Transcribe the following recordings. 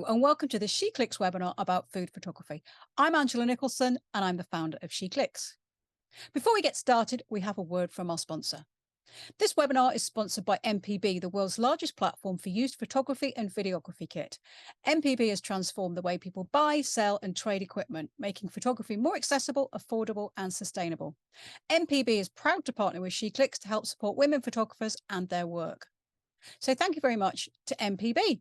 and welcome to the SheClicks webinar about food photography. I'm Angela Nicholson and I'm the founder of SheClicks. Before we get started, we have a word from our sponsor. This webinar is sponsored by MPB, the world's largest platform for used photography and videography kit. MPB has transformed the way people buy, sell and trade equipment, making photography more accessible, affordable and sustainable. MPB is proud to partner with SheClicks to help support women photographers and their work. So thank you very much to MPB.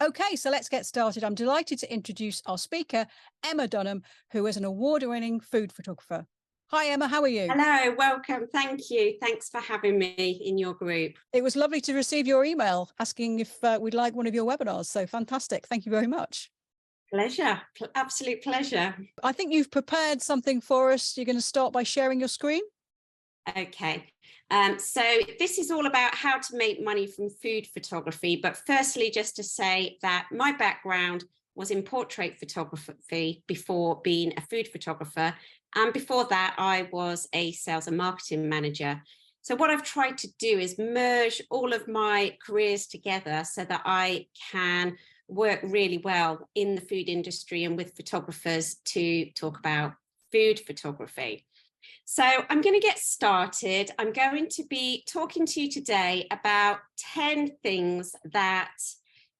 Okay, so let's get started. I'm delighted to introduce our speaker, Emma Dunham, who is an award-winning food photographer. Hi, Emma, how are you? Hello, welcome. Thank you. Thanks for having me in your group. It was lovely to receive your email asking if we'd like one of your webinars. So fantastic. Thank you very much. Pleasure. Absolute pleasure. I think you've prepared something for us. You're going to start by sharing your screen. Okay. So this is all about how to make money from food photography. But firstly, just to say that my background was in portrait photography before being a food photographer. And before that, I was a sales and marketing manager. So what I've tried to do is merge all of my careers together so that I can work really well in the food industry and with photographers to talk about food photography. So I'm going to get started. I'm going to be talking to you today about 10 things that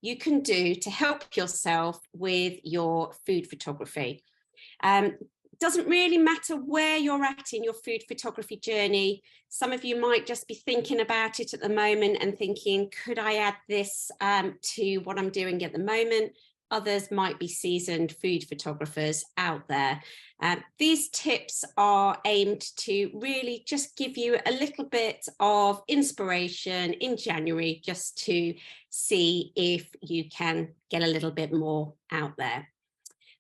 you can do to help yourself with your food photography. Doesn't really matter where you're at in your food photography journey. Some of you might just be thinking about it at the moment and thinking, could I add this to what I'm doing at the moment? Others might be seasoned food photographers out there. These tips are aimed to really just give you a little bit of inspiration in January, just to see if you can get a little bit more out there.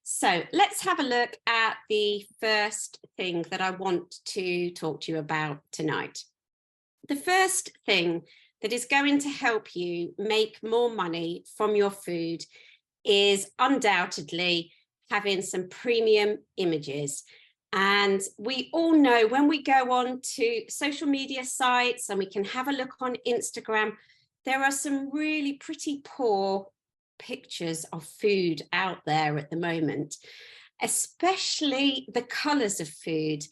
So let's have a look at the first thing that I want to talk to you about tonight. The first thing that is going to help you make more money from your food is undoubtedly having some premium images. And we all know when we go on to social media sites and we can have a look on Instagram, there are some really pretty poor pictures of food out there at the moment, especially the colors of food.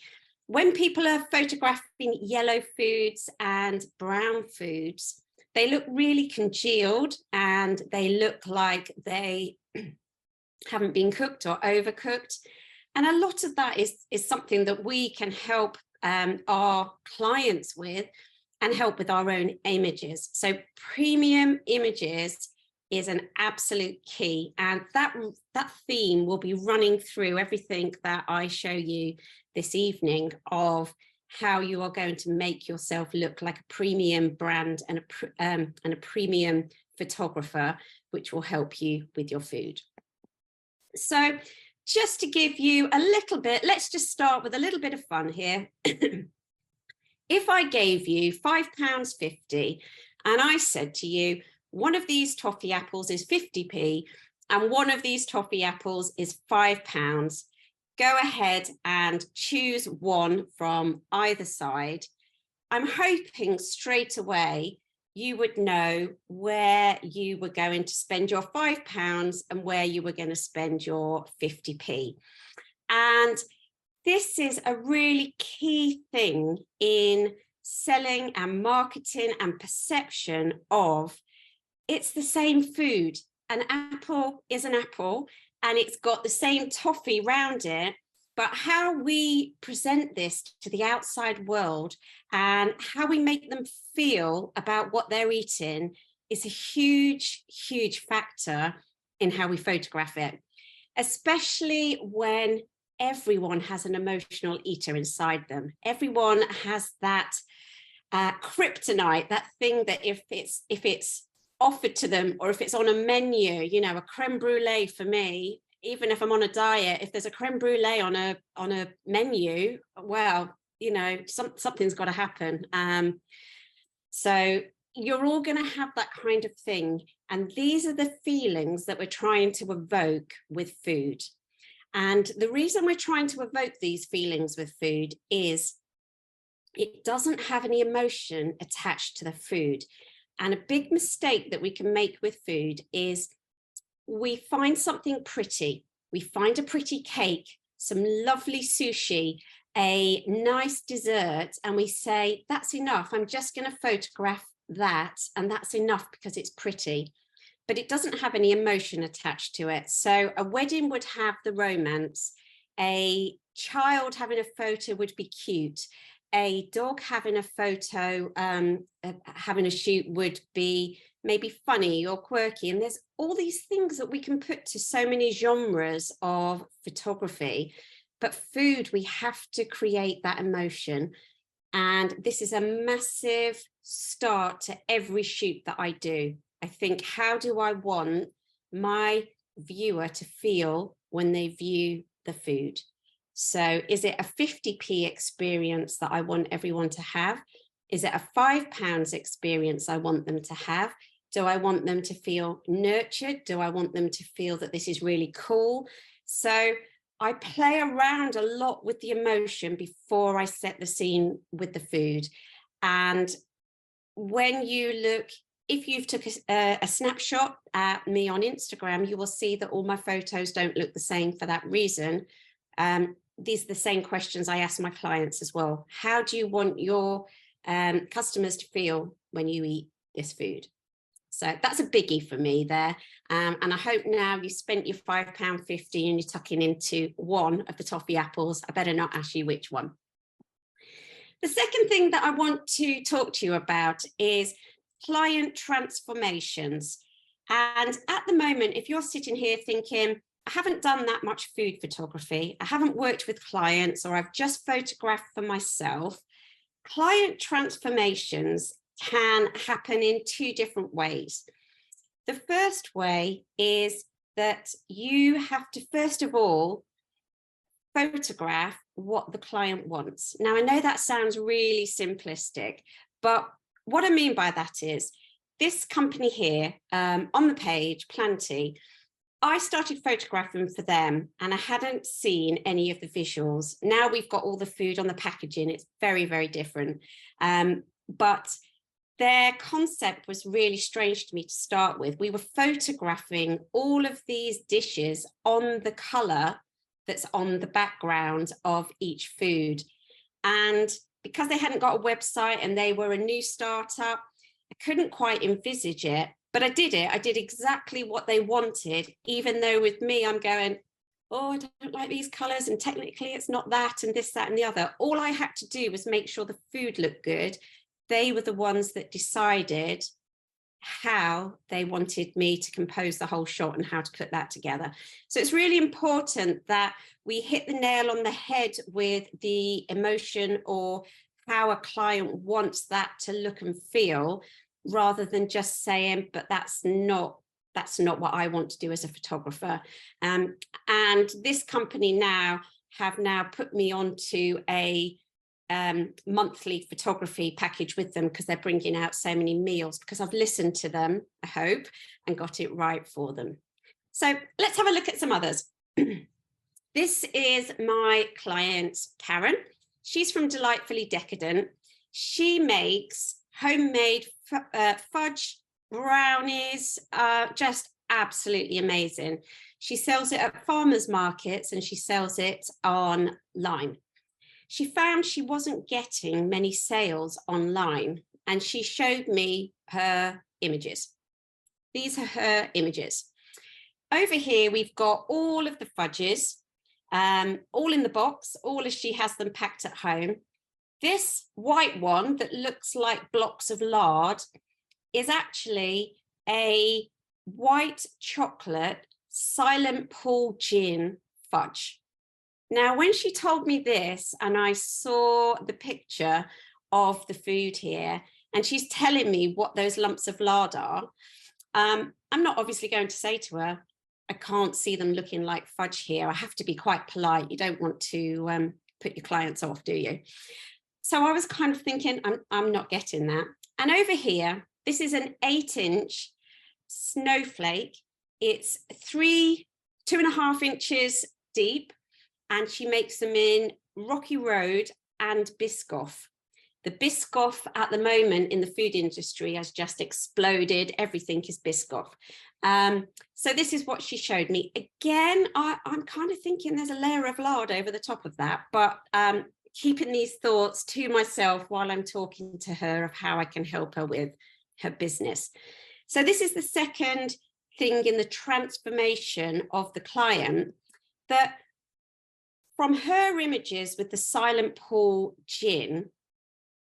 When people are photographing yellow foods and brown foods, they look really congealed and they look like they haven't been cooked or overcooked. And a lot of that is something that we can help our clients with and help with our own images. So premium images is an absolute key. And that theme will be running through everything that I show you this evening of how you are going to make yourself look like a premium brand and a premium photographer, which will help you with your food. So just to give you a little bit, let's just start with a little bit of fun here. If I gave you £5.50 and I said to you, one of these toffee apples is 50p and one of these toffee apples is £5, go ahead and choose one from either side. I'm hoping straight away you would know where you were going to spend your £5 and where you were going to spend your 50p. And this is a really key thing in selling and marketing and perception of it's the same food. An apple is an apple and it's got the same toffee round it, but how we present this to the outside world and how we make them feel about what they're eating is a huge, huge factor in how we photograph it, especially when everyone has an emotional eater inside them. Everyone has that kryptonite, that thing that if it's offered to them or if it's on a menu, you know, a creme brulee for me, even if I'm on a diet, if there's a creme brulee on a menu, well, you know, something's got to happen. So you're all going to have that kind of thing. And these are the feelings that we're trying to evoke with food. And the reason we're trying to evoke these feelings with food is it doesn't have any emotion attached to the food. And a big mistake that we can make with food is we find something pretty. We find a pretty cake, some lovely sushi, a nice dessert, and we say, that's enough. I'm just going to photograph that, and that's enough because it's pretty. But it doesn't have any emotion attached to it. So a wedding would have the romance. A child having a photo would be cute. A dog having a photo, having a shoot would be maybe funny or quirky. And there's all these things that we can put to so many genres of photography. But food, we have to create that emotion. And this is a massive start to every shoot that I do. I think, how do I want my viewer to feel when they view the food? So is it a 50p experience that I want everyone to have? Is it a £5 experience I want them to have? Do I want them to feel nurtured? Do I want them to feel that this is really cool? So I play around a lot with the emotion before I set the scene with the food. And when you look, if you've took a snapshot at me on Instagram, you will see that all my photos don't look the same for that reason. These are the same questions I ask my clients as well. How do you want your customers to feel when you eat this food? So that's a biggie for me there. And I hope now you spent your £5.50 and you're tucking into one of the toffee apples. I better not ask you which one. The second thing that I want to talk to you about is client transformations. And at the moment, if you're sitting here thinking, I haven't done that much food photography, I haven't worked with clients, or I've just photographed for myself, client transformations can happen in two different ways. The first way is that you have to, first of all, photograph what the client wants. Now, I know that sounds really simplistic, but what I mean by that is this company here on the page, Planty, I started photographing for them and I hadn't seen any of the visuals. Now we've got all the food on the packaging. It's very, very different. But their concept was really strange to me to start with. We were photographing all of these dishes on the colour that's on the background of each food. And because they hadn't got a website and they were a new startup, I couldn't quite envisage it, but I did it. I did exactly what they wanted, even though with me, I'm going, oh, I don't like these colours, and technically it's not that, and this, that, and the other. All I had to do was make sure the food looked good. They were the ones that decided how they wanted me to compose the whole shot and how to put that together. So it's really important that we hit the nail on the head with the emotion or how a client wants that to look and feel, rather than just saying, but that's not what I want to do as a photographer. And this company now have put me onto a monthly photography package with them, because they're bringing out so many meals, because I've listened to them, I hope, and got it right for them. So let's have a look at some others. This is my client, Karen. She's from Delightfully Decadent. She makes homemade fudge brownies, just absolutely amazing. She sells it at farmers markets and she sells it online. She found she wasn't getting many sales online, and she showed me her images. These are her images. Over here, we've got all of the fudges, all in the box, all as she has them packed at home. This white one that looks like blocks of lard is actually a white chocolate silent pool gin fudge. Now, when she told me this and I saw the picture of the food here, and she's telling me what those lumps of lard are, I'm not obviously going to say to her, I can't see them looking like fudge here. I have to be quite polite. You don't want to put your clients off, do you? So I was kind of thinking, I'm not getting that. And over here, this is an 8-inch snowflake. It's 2.5 inches deep, and she makes them in Rocky Road and Biscoff. The Biscoff at the moment in the food industry has just exploded. Everything is Biscoff. So this is what she showed me. Again, I'm kind of thinking there's a layer of lard over the top of that, but keeping these thoughts to myself while I'm talking to her of how I can help her with her business. So this is the second thing in the transformation of the client, that from her images with the Silent Pool gin,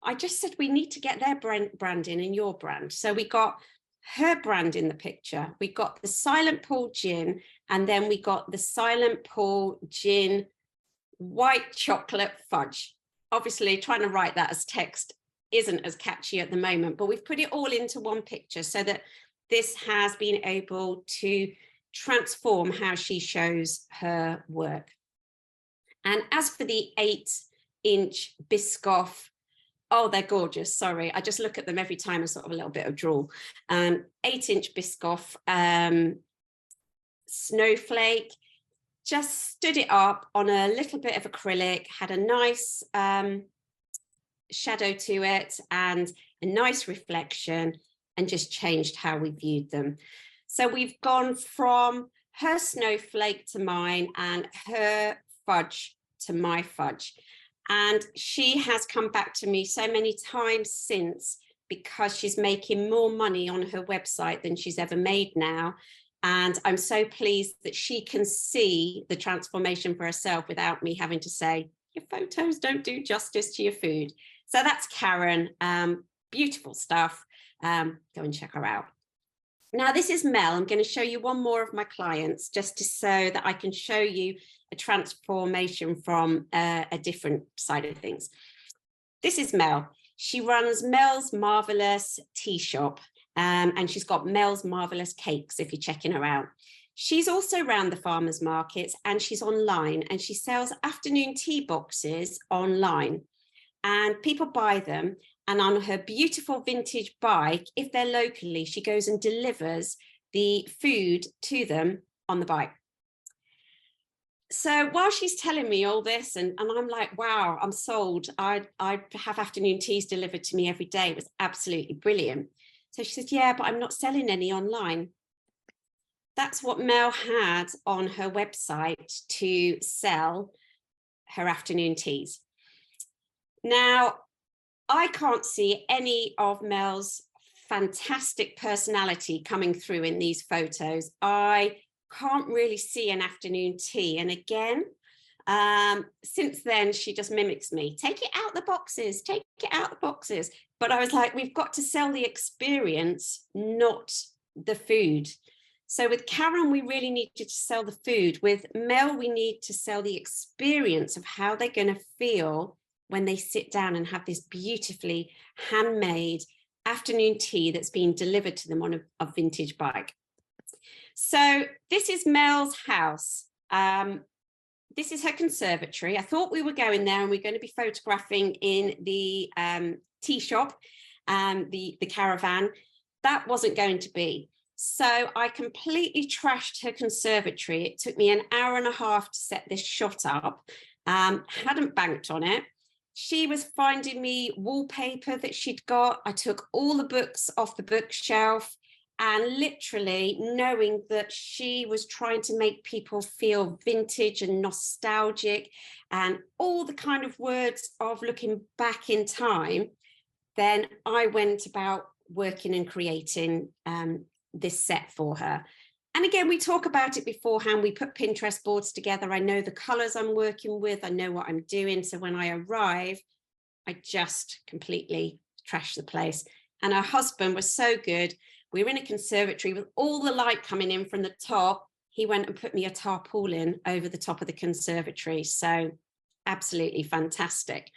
I just said, we need to get their branding in your brand. So we got her brand in the picture. We got the Silent Pool gin, and then we got the Silent Pool gin white chocolate fudge. Obviously, trying to write that as text isn't as catchy at the moment, but we've put it all into one picture so that this has been able to transform how she shows her work. And as for the 8-inch Biscoff, oh, they're gorgeous. Sorry, I just look at them every time and sort of a little bit of drool. 8-inch Biscoff snowflake, just stood it up on a little bit of acrylic, had a nice shadow to it and a nice reflection, and just changed how we viewed them. So we've gone from her snowflake to mine and her fudge to my fudge. And she has come back to me so many times since, because she's making more money on her website than she's ever made now. And I'm so pleased that she can see the transformation for herself without me having to say, your photos don't do justice to your food. So that's Karen. Beautiful stuff. Go and check her out. Now, this is Mel. I'm going to show you one more of my clients just so that I can show you a transformation from a different side of things. This is Mel. She runs Mel's Marvelous Tea Shop, and she's got Mel's Marvelous Cakes if you're checking her out. She's also around the farmers markets, and she's online, and she sells afternoon tea boxes online, and people buy them. And on her beautiful vintage bike, if they're locally, she goes and delivers the food to them on the bike. So while she's telling me all this, and I'm like, wow, I'm sold. I'd have afternoon teas delivered to me every day. It was absolutely brilliant. So she said, yeah, but I'm not selling any online. That's what Mel had on her website to sell her afternoon teas. Now, I can't see any of Mel's fantastic personality coming through in these photos. I can't really see an afternoon tea. And again, since then, she just mimics me. Take it out the boxes, take it out the boxes. But I was like, we've got to sell the experience, not the food. So with Karen, we really needed to sell the food. With Mel, we need to sell the experience of how they're going to feel when they sit down and have this beautifully handmade afternoon tea that's being delivered to them on a vintage bike. So this is Mel's house. This is her conservatory. I thought we were going there and we're going to be photographing in the tea shop, the caravan. That wasn't going to be. So I completely trashed her conservatory. It took me an hour and a half to set this shot up. Hadn't banked on it. She was finding me wallpaper that she'd got. I took all the books off the bookshelf, and literally knowing that she was trying to make people feel vintage and nostalgic and all the kind of words of looking back in time, then I went about working and creating this set for her. And again, we talk about it beforehand. We put Pinterest boards together. I know the colors I'm working with. I know what I'm doing. So when I arrive, I just completely trash the place. And her husband was so good. We were in a conservatory with all the light coming in from the top. He went and put me a tarpaulin over the top of the conservatory. So absolutely fantastic.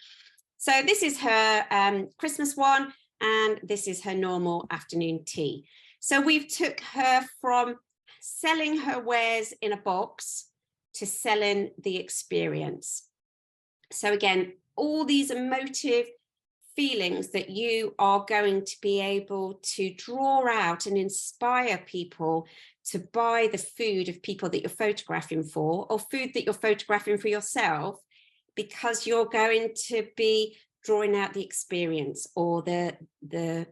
So this is her Christmas one, and this is her normal afternoon tea. So we've took her from selling her wares in a box to selling the experience. So again, all these emotive feelings that you are going to be able to draw out and inspire people to buy the food of people that you're photographing for, or food that you're photographing for yourself, because you're going to be drawing out the experience or the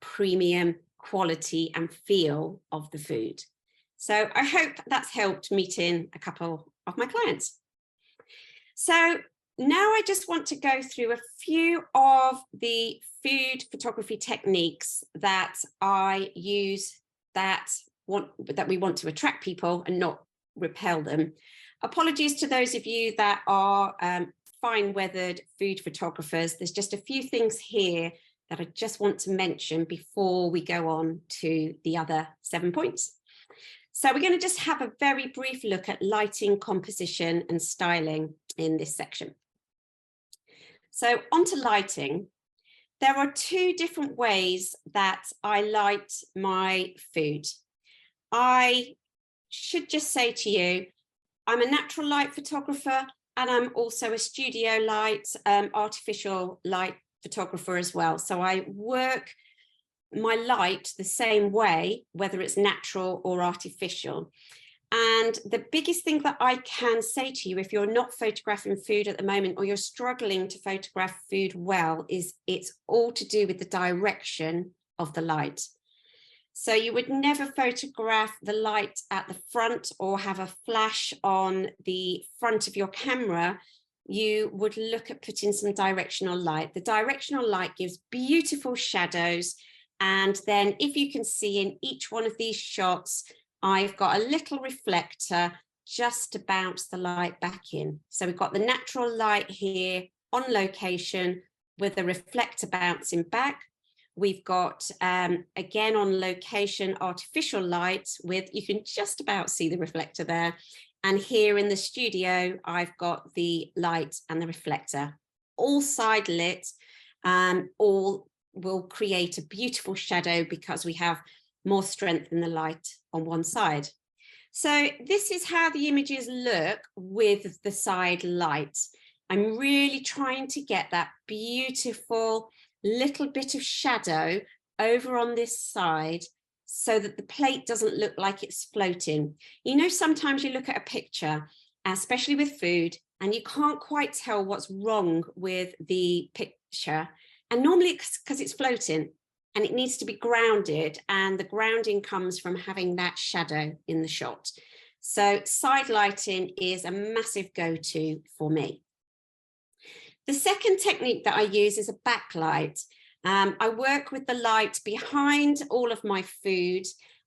premium quality and feel of the food. So I hope that's helped meeting a couple of my clients. So now I just want to go through a few of the food photography techniques that I use that we want to attract people and not repel them. Apologies to those of you that are fine weathered food photographers. There's just a few things here that I just want to mention before we go on to the other 7 points. So we're going to just have a very brief look at lighting, composition and styling in this section. So onto lighting. There are 2 different ways that I light my food. I should just say to you, I'm a natural light photographer and I'm also a studio light, artificial light photographer as well. So I work my light the same way, whether it's natural or artificial. And the biggest thing that I can say to you, if you're not photographing food at the moment or you're struggling to photograph food well, is it's all to do with the direction of the light. So you would never photograph the light at the front or have a flash on the front of your camera. You would look at putting some directional light. The directional light gives beautiful shadows. And then if you can see in each one of these shots, I've got a little reflector just to bounce the light back in. So we've got the natural light here on location with the reflector bouncing back. We've got, again, on location, artificial light with, you can just about see the reflector there. And here in the studio, I've got the light and the reflector, all side lit, all will create a beautiful shadow because we have more strength in the light on one side. So this is how the images look with the side light. I'm really trying to get that beautiful little bit of shadow over on this side so that the plate doesn't look like it's floating. You know, sometimes you look at a picture, especially with food, and you can't quite tell what's wrong with the picture. And normally it's because it's floating and it needs to be grounded, and the grounding comes from having that shadow in the shot. So side lighting is a massive go-to for me. The second technique that I use is a backlight. I work with the light behind all of my food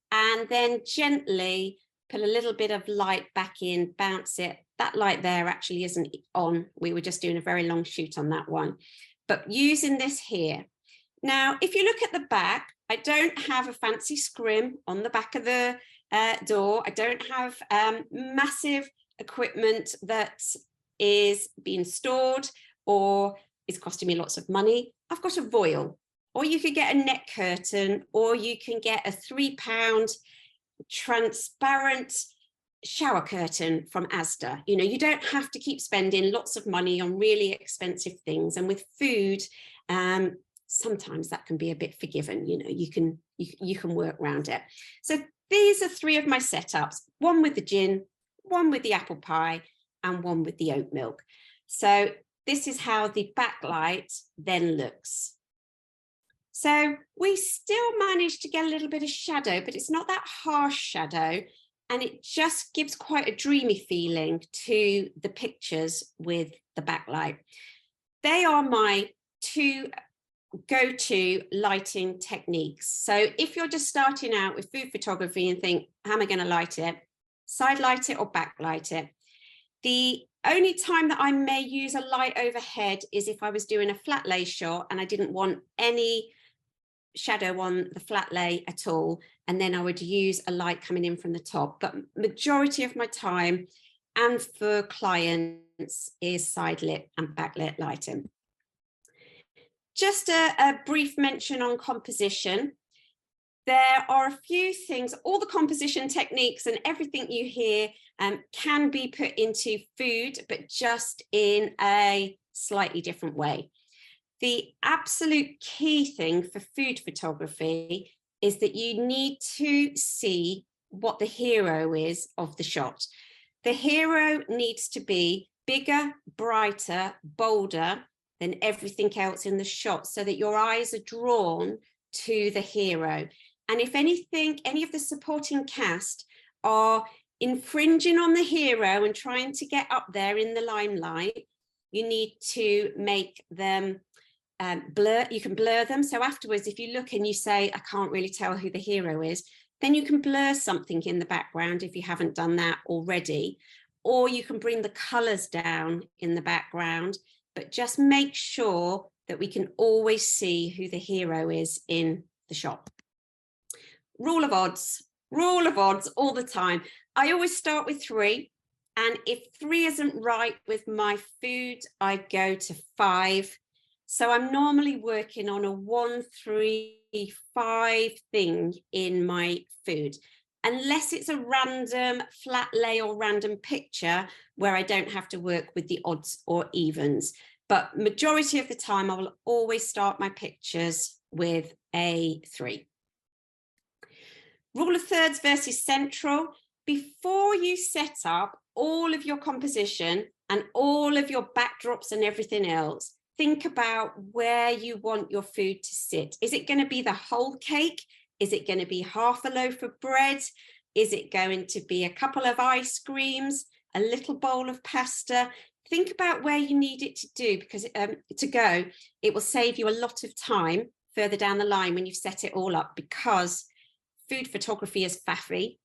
and then gently put a little bit of light back in, bounce it. That light there actually isn't on. We were just doing a very long shoot on that one. But using this here. Now, if you look at the back, I don't have a fancy scrim on the back of the door. I don't have massive equipment that is being stored or is costing me lots of money. I've got a voile, or you could get a neck curtain, or you can get a £3 transparent shower curtain from Asda. You know, you don't have to keep spending lots of money on really expensive things. And with food, sometimes that can be a bit forgiven. You know, you can work around it. So these are 3 of my setups: one with the gin, one with the apple pie, and one with the oat milk. So this is how the backlight then looks. So we still manage to get a little bit of shadow, but it's not that harsh shadow. And it just gives quite a dreamy feeling to the pictures with the backlight. They are my 2 go-to lighting techniques. So if you're just starting out with food photography and think, how am I going to light it? Side light it or backlight it. The only time that I may use a light overhead is if I was doing a flat lay shot and I didn't want any shadow on the flat lay at all, and then I would use a light coming in from the top. But majority of my time and for clients is side lit and backlit lighting. Just a brief mention on composition. There are a few things, all the composition techniques and everything you hear can be put into food, but just in a slightly different way. The absolute key thing for food photography is that you need to see what the hero is of the shot. The hero needs to be bigger, brighter, bolder than everything else in the shot, so that your eyes are drawn to the hero. And if anything, any of the supporting cast are infringing on the hero and trying to get up there in the limelight, you need to make them blur. You can blur them. So afterwards, if you look and you say, I can't really tell who the hero is, then you can blur something in the background if you haven't done that already, or you can bring the colors down in the background, but just make sure that we can always see who the hero is in the shot. Rule of odds all the time. I always start with 3. And if 3 isn't right with my food, I go to 5. So I'm normally working on a 1, 3, 5 thing in my food, unless it's a random flat lay or random picture where I don't have to work with the odds or evens. But majority of the time, I will always start my pictures with a 3. Rule of thirds versus central. Before you set up all of your composition and all of your backdrops and everything else, think about where you want your food to sit. Is it going to be the whole cake? Is it going to be half a loaf of bread? Is it going to be a couple of ice creams, a little bowl of pasta? Think about where you need it to do, because to go, it will save you a lot of time further down the line when you've set it all up, because food photography is faffy.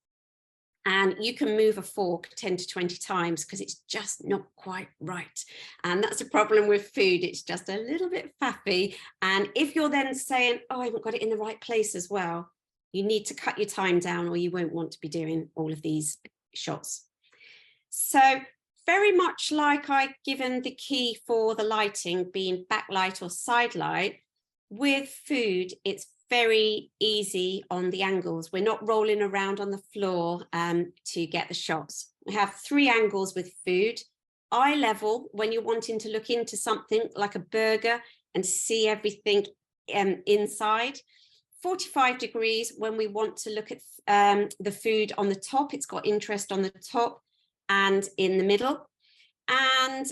And you can move a fork 10 to 20 times because it's just not quite right. And that's a problem with food. It's just a little bit faffy. And if you're then saying, oh, I haven't got it in the right place as well, you need to cut your time down, or you won't want to be doing all of these shots. So very much like I've given the key for the lighting being backlight or side light, with food, it's very easy on the angles. We're not rolling around on the floor to get the shots. We have 3 angles with food. Eye level, when you're wanting to look into something like a burger and see everything inside. 45 degrees when we want to look at the food on the top. It's got interest on the top and in the middle. And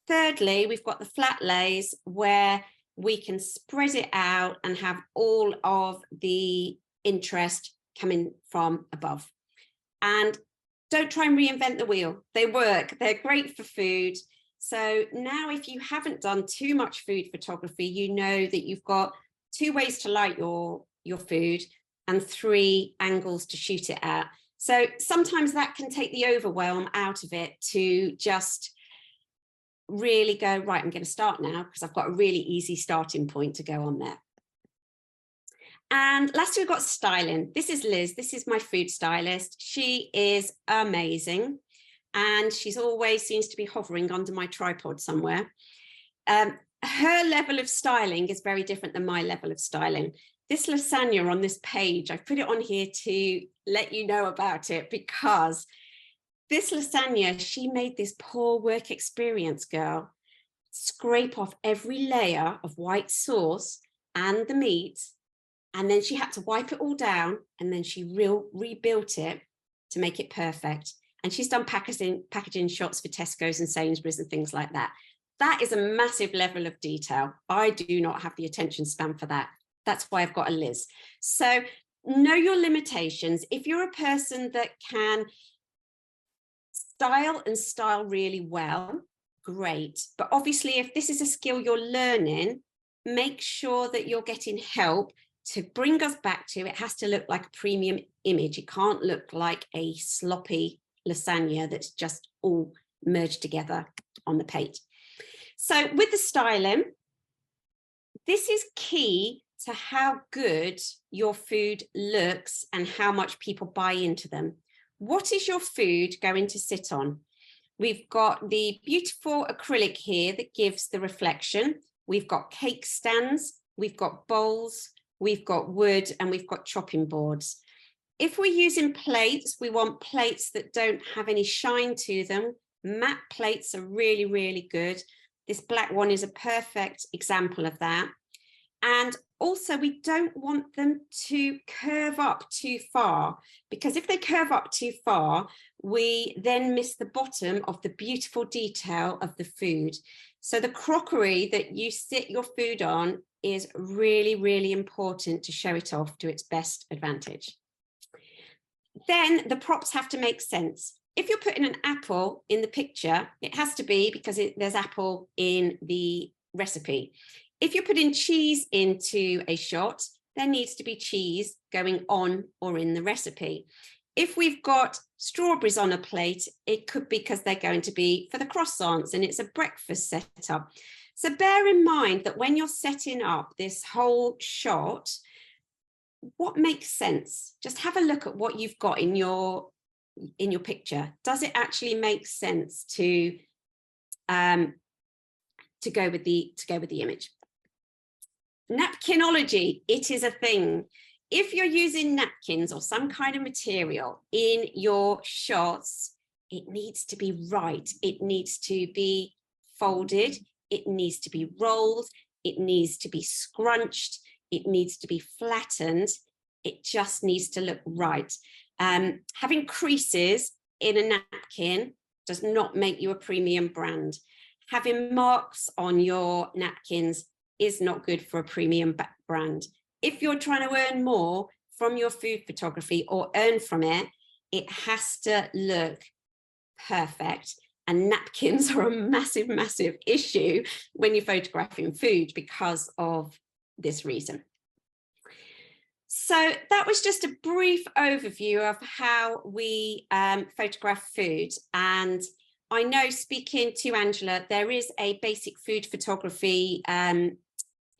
thirdly, we've got the flat lays where we can spread it out and have all of the interest coming from above. And don't try and reinvent the wheel. They work. They're great for food. So now if you haven't done too much food photography, you know that you've got 2 ways to light your food and 3 angles to shoot it at. So sometimes that can take the overwhelm out of it to just really go, right, I'm going to start now because I've got a really easy starting point to go on there. And lastly, we've got styling. This is Liz. This is my food stylist. She is amazing. And she's always seems to be hovering under my tripod somewhere. Her level of styling is very different than my level of styling. This lasagna on this page, I've put it on here to let you know about it, because this lasagna, she made this poor work experience girl scrape off every layer of white sauce and the meat, and then she had to wipe it all down, and then she rebuilt it to make it perfect. And she's done packaging shots for Tesco's and Sainsbury's and things like that. That is a massive level of detail. I do not have the attention span for that. That's why I've got a Liz. So know your limitations. If you're a person that can style really well, great. But obviously, if this is a skill you're learning, make sure that you're getting help to bring us back to it. Has to look like a premium image. It can't look like a sloppy lasagna that's just all merged together on the plate. So with the styling, this is key to how good your food looks and how much people buy into them. What is your food going to sit on? We've got the beautiful acrylic here that gives the reflection. We've got cake stands, we've got bowls, we've got wood, and we've got chopping boards. If we're using plates, we want plates that don't have any shine to them. Matte plates are really, really good. This black one is a perfect example of that. And also, we don't want them to curve up too far, because if they curve up too far, we then miss the bottom of the beautiful detail of the food. So the crockery that you sit your food on is really, really important to show it off to its best advantage. Then the props have to make sense. If you're putting an apple in the picture, it has to be because there's apple in the recipe. If you're putting cheese into a shot, there needs to be cheese going on or in the recipe. If we've got strawberries on a plate, it could be because they're going to be for the croissants and it's a breakfast setup. So bear in mind that when you're setting up this whole shot, what makes sense? Just have a look at what you've got in your picture. Does it actually make sense to go with the image? Napkinology, it is a thing. If you're using napkins or some kind of material in your shots, it needs to be right. It needs to be folded. It needs to be rolled. It needs to be scrunched. It needs to be flattened. It just needs to look right. Having creases in a napkin does not make you a premium brand. Having marks on your napkins is not good for a premium brand. If you're trying to earn more from your food photography or earn from it, it has to look perfect. And napkins are a massive, massive issue when you're photographing food because of this reason. So that was just a brief overview of how we photograph food. And I know, speaking to Angela, there is a basic food photography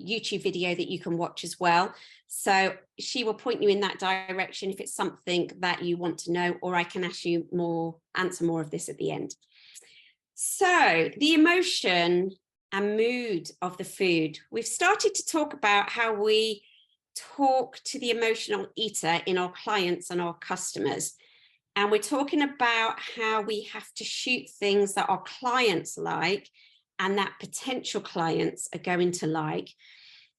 YouTube video that you can watch as well. So she will point you in that direction if it's something that you want to know, or I can answer more of this at the end. So the emotion and mood of the food. We've started to talk about how we talk to the emotional eater in our clients and our customers. And we're talking about how we have to shoot things that our clients like and that potential clients are going to like.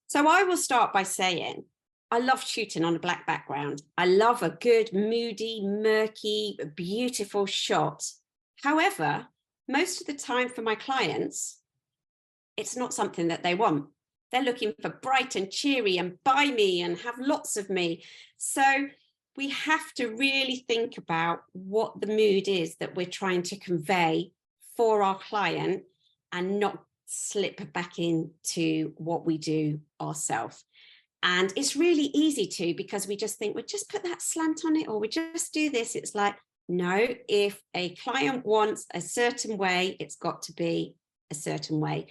So I will start by saying, I love shooting on a black background. I love a good, moody, murky, beautiful shot. However, most of the time for my clients, it's not something that they want. They're looking for bright and cheery and buy me and have lots of me. So we have to really think about what the mood is that we're trying to convey for our client and not slip back into what we do ourselves. And it's really easy to, because we just think, we'll just put that slant on it, or we just do this. It's like, no, if a client wants a certain way, it's got to be a certain way.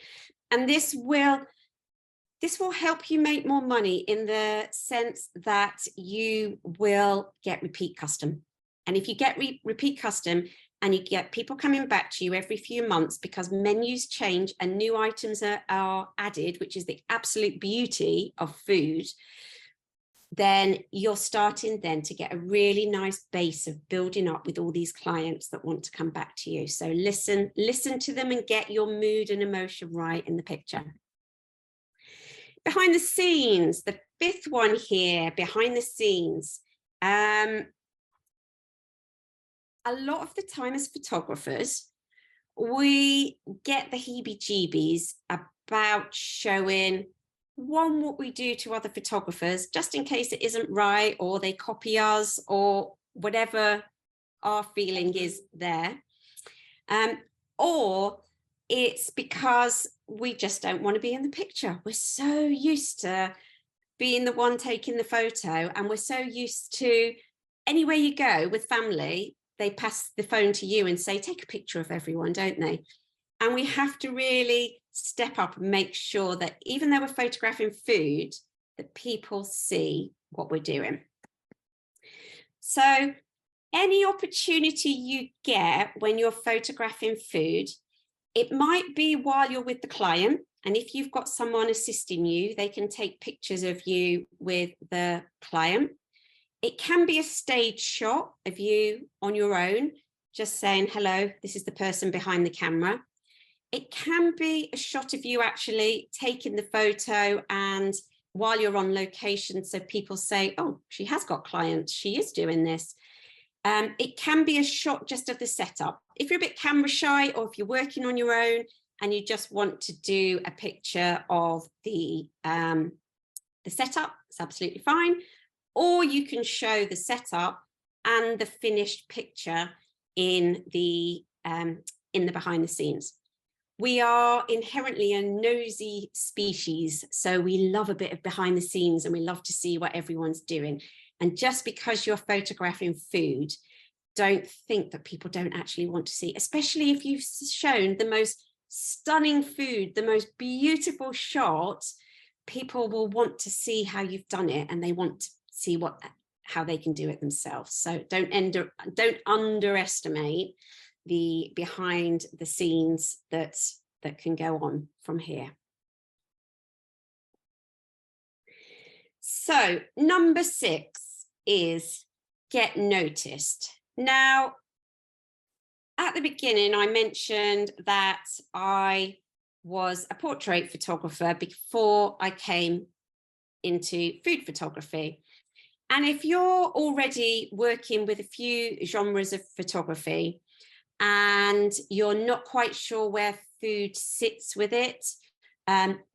And this will help you make more money in the sense that you will get repeat custom. And if you get repeat custom and you get people coming back to you every few months because menus change and new items are added, which is the absolute beauty of food, then you're starting then to get a really nice base of building up with all these clients that want to come back to you. So listen to them and get your mood and emotion right in the picture. Behind the scenes, the fifth one here, behind the scenes. A lot of the time as photographers, we get the heebie-jeebies about showing, one, what we do to other photographers, just in case it isn't right, or they copy us, or whatever our feeling is there. Or it's because we just don't want to be in the picture. We're so used to being the one taking the photo, and we're so used to, anywhere you go with family, they pass the phone to you and say, take a picture of everyone, don't they? And we have to really step up and make sure that even though we're photographing food, that people see what we're doing. So any opportunity you get when you're photographing food, it might be while you're with the client. And if you've got someone assisting you, they can take pictures of you with the client. It can be a stage shot of you on your own, just saying, hello, this is the person behind the camera. It can be a shot of you actually taking the photo and while you're on location, so people say, oh, she has got clients, she is doing this. It can be a shot just of the setup. If you're a bit camera shy, or if you're working on your own and you just want to do a picture of the setup, it's absolutely fine. Or you can show the setup and the finished picture in the behind the scenes. We are inherently a nosy species, so we love a bit of behind the scenes and we love to see what everyone's doing. And just because you're photographing food, don't think that people don't actually want to see, especially if you've shown the most stunning food, the most beautiful shot. People will want to see how you've done it, and they want to see how they can do it themselves. So don't underestimate the behind the scenes that can go on from here. So number 6 is get noticed. Now, at the beginning, I mentioned that I was a portrait photographer before I came into food photography. And if you're already working with a few genres of photography and you're not quite sure where food sits with it,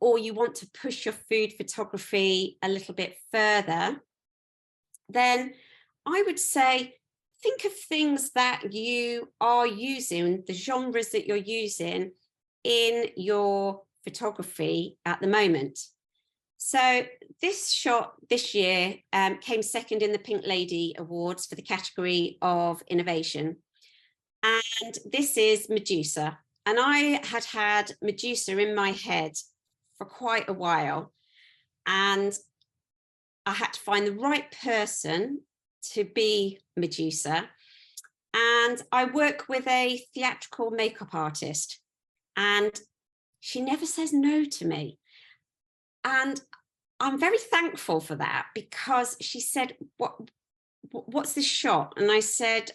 or you want to push your food photography a little bit further, then I would say think of things that you are using, the genres that you're using in your photography at the moment. So this shot this year came second in the Pink Lady Awards for the category of innovation. And this is Medusa. And I had Medusa in my head for quite a while. And I had to find the right person to be Medusa. And I work with a theatrical makeup artist, and she never says no to me. And I'm very thankful for that, because she said, what's this shot? And I said,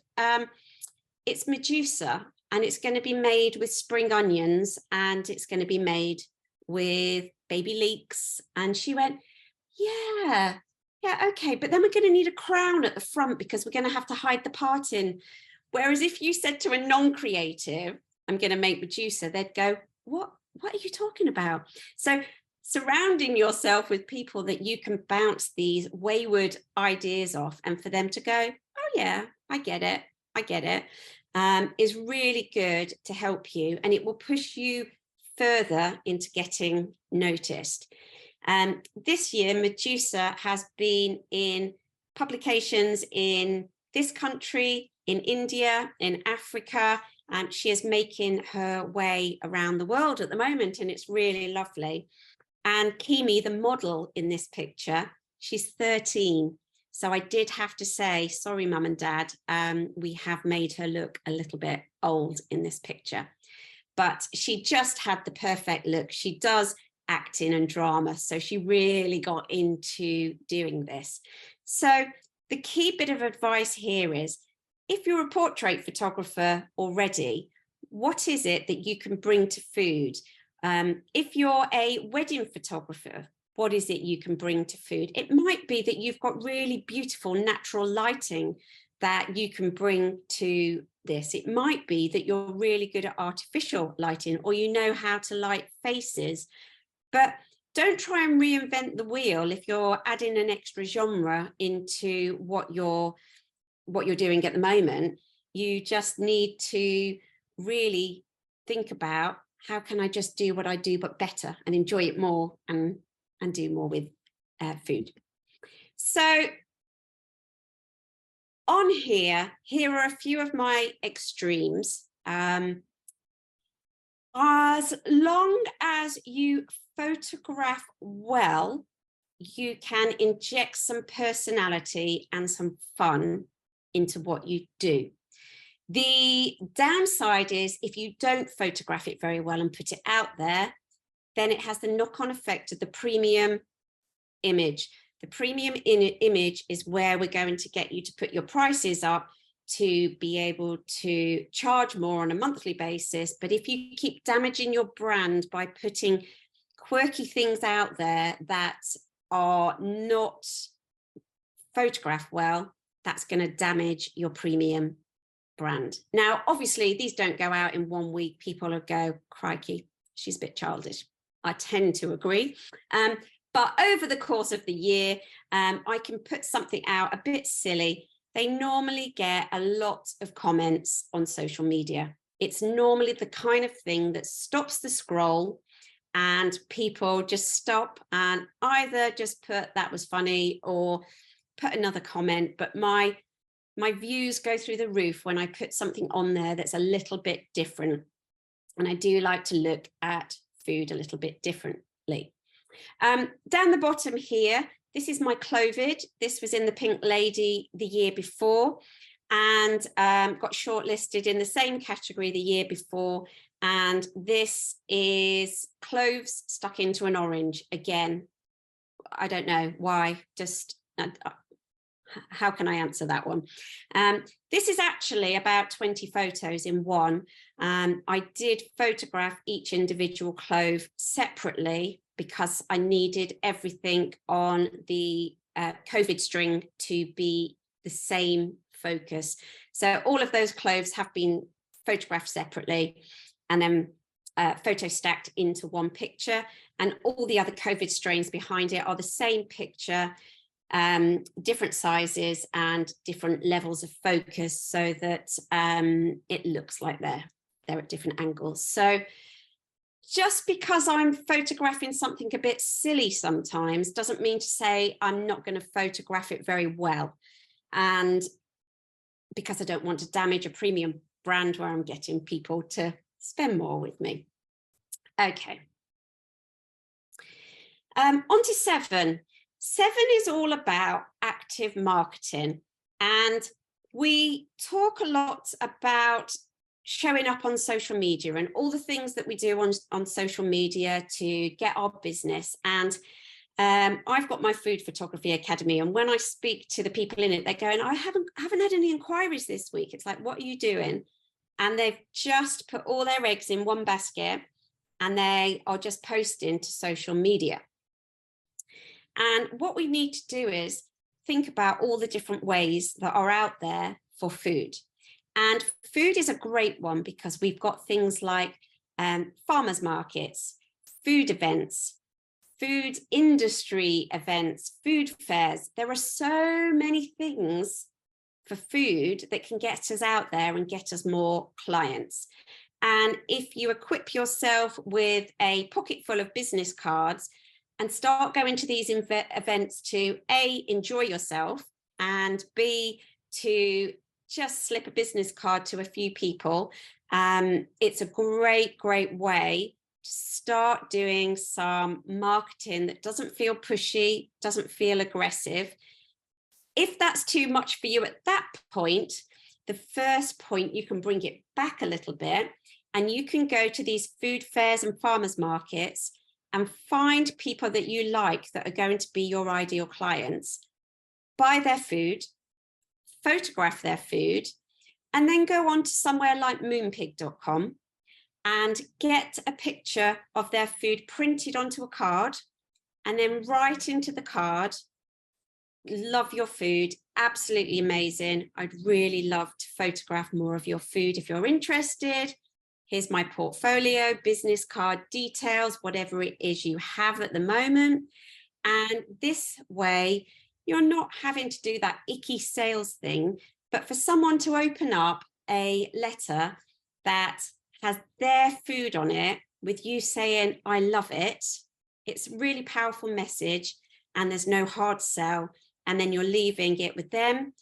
it's Medusa, and it's going to be made with spring onions, and it's going to be made with baby leeks. And she went, yeah, okay, but then we're going to need a crown at the front because we're going to have to hide the part in. Whereas if you said to a non-creative, I'm going to make Medusa, they'd go, what are you talking about? So surrounding yourself with people that you can bounce these wayward ideas off, and for them to go, oh yeah, I get it, is really good to help you, and it will push you further into getting noticed. This year, Medusa has been in publications in this country, in India, in Africa, and she is making her way around the world at the moment, and it's really lovely. And Kimi, the model in this picture, she's 13. So I did have to say, sorry, Mum and Dad, we have made her look a little bit old in this picture. But she just had the perfect look. She does acting and drama, so she really got into doing this. So the key bit of advice here is, if you're a portrait photographer already, what is it that you can bring to food? If you're a wedding photographer, what is it you can bring to food? It might be that you've got really beautiful natural lighting that you can bring to this. It might be that you're really good at artificial lighting, or you know how to light faces. But don't try and reinvent the wheel if you're adding an extra genre into what you're doing at the moment. You just need to really think about, how can I just do what I do but better, and enjoy it more, and do more with food. So on here are a few of my extremes. As long as you photograph well, you can inject some personality and some fun into what you do. The downside is, if you don't photograph it very well and put it out there, then it has the knock-on effect of the premium image. The premium image is where we're going to get you to put your prices up to be able to charge more on a monthly basis. But if you keep damaging your brand by putting quirky things out there that are not photographed well, that's going to damage your premium brand. Now, obviously, these don't go out in 1 week. People will go, crikey, she's a bit childish. I tend to agree. But over the course of the year, I can put something out a bit silly. They normally get a lot of comments on social media. It's normally the kind of thing that stops the scroll and people just stop and either just put that was funny or put another comment. But my views go through the roof when I put something on there that's a little bit different. And I do like to look at food a little bit differently. Down the bottom here, this is my Clovid. This was in the Pink Lady the year before and got shortlisted in the same category the year before. And this is cloves stuck into an orange. Again, I don't know why, just how can I answer that one? This is actually about 20 photos in one. I did photograph each individual clove separately because I needed everything on the COVID string to be the same focus. So all of those cloves have been photographed separately and then photo stacked into one picture, and all the other COVID strains behind it are the same picture, different sizes and different levels of focus, so that it looks like they're at different angles. So just because I'm photographing something a bit silly sometimes doesn't mean to say I'm not going to photograph it very well. And because I don't want to damage a premium brand where I'm getting people to spend more with me. Okay. On to 7. 7 is all about active marketing. And we talk a lot about showing up on social media and all the things that we do on social media to get our business. And I've got my Food Photography Academy, and when I speak to the people in it, they're going, I haven't had any inquiries this week. It's like, what are you doing? And they've just put all their eggs in one basket and they are just posting to social media. And what we need to do is think about all the different ways that are out there for food. And food is a great one because we've got things like farmers markets, food events, food industry events, food fairs. There are so many things for food that can get us out there and get us more clients. And if you equip yourself with a pocket full of business cards and start going to these events to A, enjoy yourself, and B, to just slip a business card to a few people, it's a great way to start doing some marketing that doesn't feel pushy, doesn't feel aggressive. If that's too much for you at that point, the first point, you can bring it back a little bit and you can go to these food fairs and farmers markets and find people that you like that are going to be your ideal clients, buy their food, photograph their food, and then go on to somewhere like moonpig.com and get a picture of their food printed onto a card, and then write into the card, love your food, absolutely amazing. I'd really love to photograph more of your food if you're interested. Here's my portfolio, business card details, whatever it is you have at the moment. And this way, you're not having to do that icky sales thing, but for someone to open up a letter that has their food on it with you saying, I love it. It's a really powerful message and there's no hard sell. And then you're leaving it with them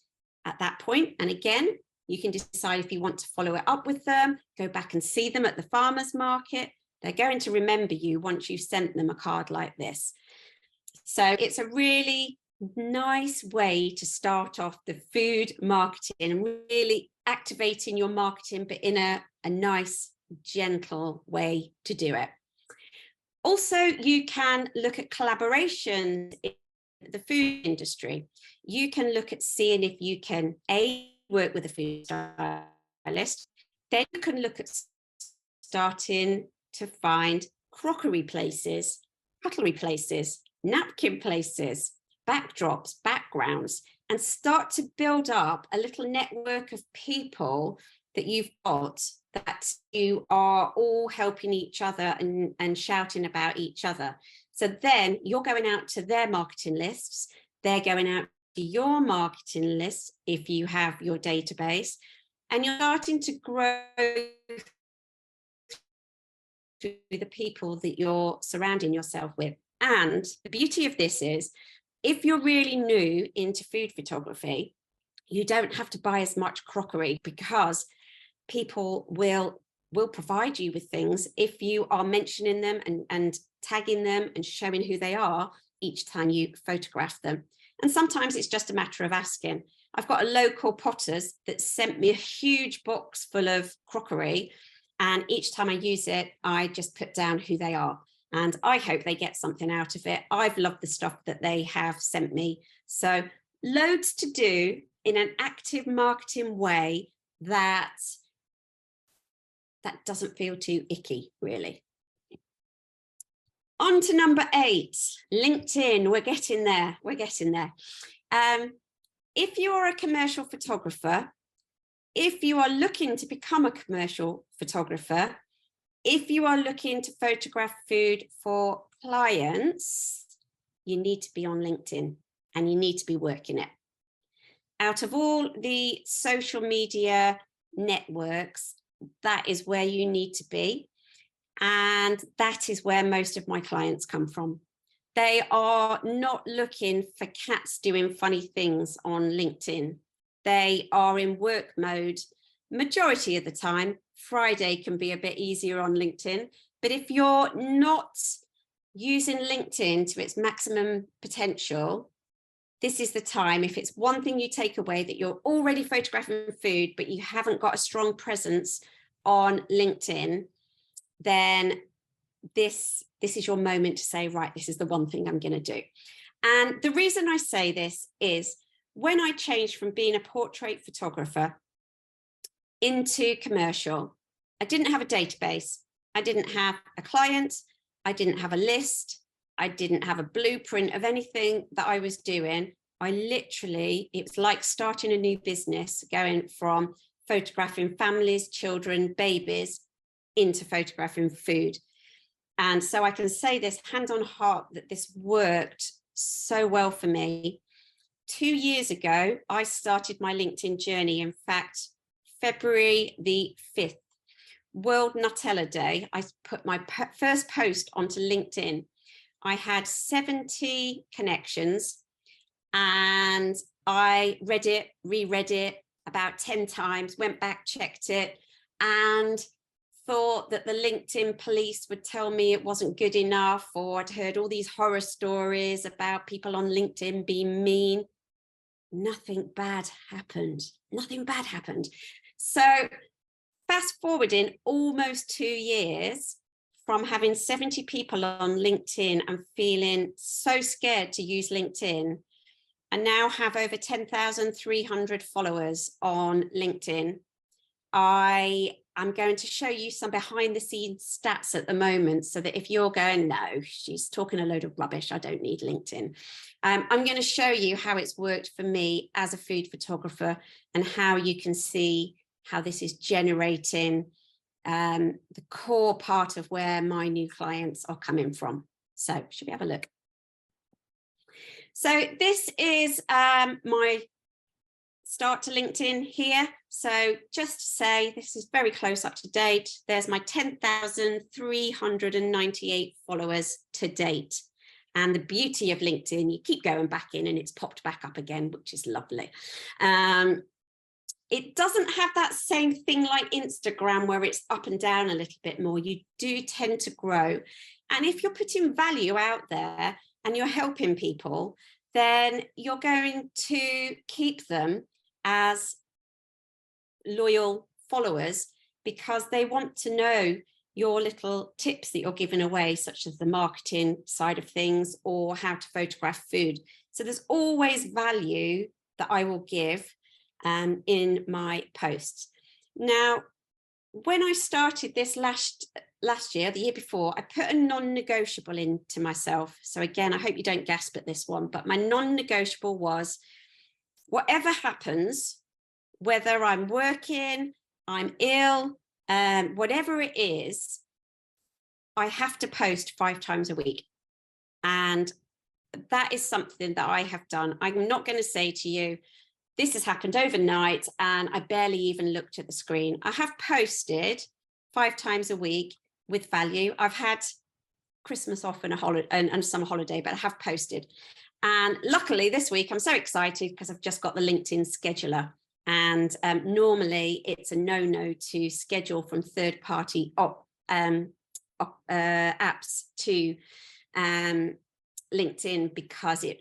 at that point. And again, you can decide if you want to follow it up with them, go back and see them at the farmer's market. They're going to remember you once you've sent them a card like this. So it's a really nice way to start off the food marketing and really activating your marketing, but in a nice, gentle way to do it. Also, you can look at collaboration in the food industry. You can look at seeing if you can work with a food stylist. Then you can look at starting to find crockery places, cutlery places, napkin places, backdrops, backgrounds, and start to build up a little network of people that you've got, that you are all helping each other and shouting about each other. So then you're going out to their marketing lists, they're going out to your marketing lists if you have your database, and you're starting to grow through the people that you're surrounding yourself with. And the beauty of this is, if you're really new into food photography, you don't have to buy as much crockery, because people will provide you with things if you are mentioning them and tagging them and showing who they are each time you photograph them. And sometimes it's just a matter of asking. I've got a local potters that sent me a huge box full of crockery, and each time I use it, I just put down who they are, and I hope they get something out of it. I've loved the stuff that they have sent me. So loads to do in an active marketing way that doesn't feel too icky, really. On to number 8, LinkedIn. We're getting there. If you are a commercial photographer, if you are looking to become a commercial photographer, if you are looking to photograph food for clients, you need to be on LinkedIn and you need to be working it. Out of all the social media networks, that is where you need to be. And that is where most of my clients come from. They are not looking for cats doing funny things on LinkedIn. They are in work mode majority of the time. Friday can be a bit easier on LinkedIn, but if you're not using LinkedIn to its maximum potential, this is the time. If it's one thing you take away, that you're already photographing food, but you haven't got a strong presence on LinkedIn, then this is your moment to say, right, this is the one thing I'm going to do. And the reason I say this is, when I changed from being a portrait photographer into commercial, I didn't have a database. I didn't have a client. I didn't have a list. I didn't have a blueprint of anything that I was doing. I literally, it was like starting a new business, going from photographing families, children, babies, into photographing food. And so I can say this hand on heart, that this worked so well for me. 2 years ago, I started my LinkedIn journey. In fact, February the 5th, World Nutella Day, I put my first post onto LinkedIn. I had 70 connections, and I read it, reread it about 10 times, went back, checked it, and thought that the LinkedIn police would tell me it wasn't good enough, or I'd heard all these horror stories about people on LinkedIn being mean. Nothing bad happened. Nothing bad happened. So fast forwarding almost 2 years from having 70 people on LinkedIn and feeling so scared to use LinkedIn, I now have over 10,300 followers on LinkedIn. I'm going to show you some behind the scenes stats at the moment, so that if you're going, no, she's talking a load of rubbish, I don't need LinkedIn. I'm going to show you how it's worked for me as a food photographer, and how you can see how this is generating the core part of where my new clients are coming from. So should we have a look? So this is my start to LinkedIn here. So just to say, this is very close up to date. There's my 10,398 followers to date. And the beauty of LinkedIn, you keep going back in and it's popped back up again, which is lovely. It doesn't have that same thing like Instagram, where it's up and down a little bit more. You do tend to grow. And if you're putting value out there and you're helping people, then you're going to keep them as loyal followers, because they want to know your little tips that you're giving away, such as the marketing side of things or how to photograph food. So there's always value that I will give in my posts. Now, when I started this last year, the year before, I put a non-negotiable into myself. So again, I hope you don't gasp at this one, but my non-negotiable was, whatever happens, whether I'm working, I'm ill, whatever it is, I have to post 5 times a week. And that is something that I have done. I'm not going to say to you, this has happened overnight and I barely even looked at the screen. I have posted 5 times a week with value. I've had Christmas off and a holiday and summer holiday, but I have posted. And luckily this week, I'm so excited because I've just got the LinkedIn scheduler. And normally it's a no-no to schedule from third-party apps to LinkedIn because it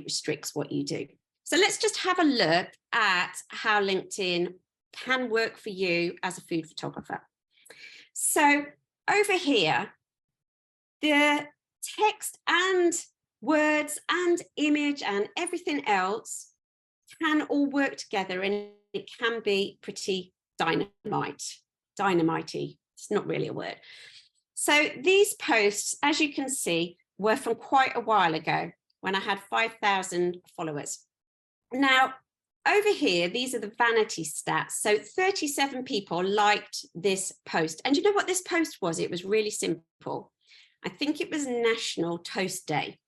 restricts what you do. So let's just have a look at how LinkedIn can work for you as a food photographer. So over here, the text and words and image and everything else can all work together, and it can be pretty dynamite-y. It's not really a word. So these posts, as you can see, were from quite a while ago when I had 5,000 followers. Now, over here, these are the vanity stats. So 37 people liked this post. And you know what this post was? It was really simple. I think it was National Toast Day.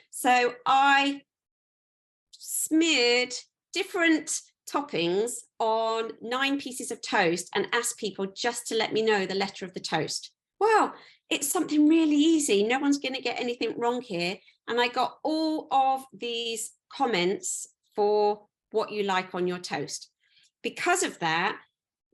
So I smeared different toppings on 9 pieces of toast and asked people just to let me know the letter of the toast. Well, it's something really easy. No one's going to get anything wrong here. And I got all of these comments for what you like on your toast. Because of that,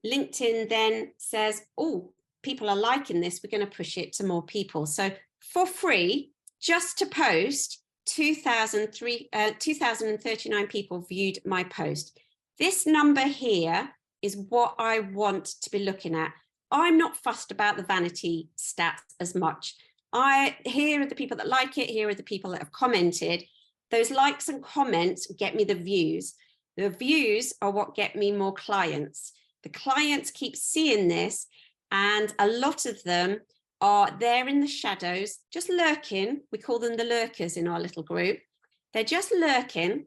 LinkedIn then says, oh, people are liking this. We're going to push it to more people. So for free, just to post, 2,039 people viewed my post. This number here is what I want to be looking at. I'm not fussed about the vanity stats as much. Here are the people that like it. Here are the people that have commented. Those likes and comments get me the views. The views are what get me more clients. The clients keep seeing this, and a lot of them are there in the shadows, just lurking. We call them the lurkers in our little group. They're just lurking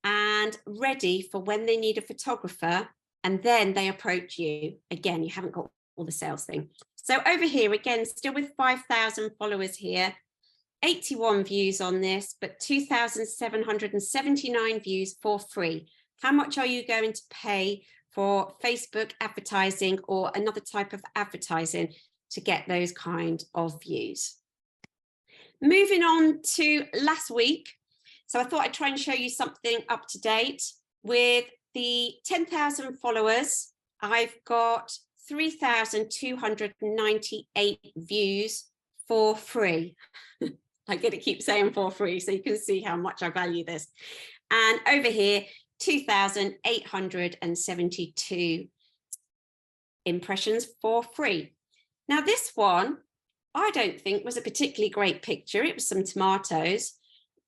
and ready for when they need a photographer, and then they approach you. Again, you haven't got all the sales thing. So over here, again, still with 5,000 followers here, 81 views on this, but 2,779 views for free. How much are you going to pay for Facebook advertising or another type of advertising to get those kind of views? Moving on to last week. So I thought I'd try and show you something up to date. With the 10,000 followers, I've got 3,298 views for free. I'm going to keep saying for free so you can see how much I value this. And over here, 2,872 impressions for free. Now this one, I don't think was a particularly great picture. It was some tomatoes,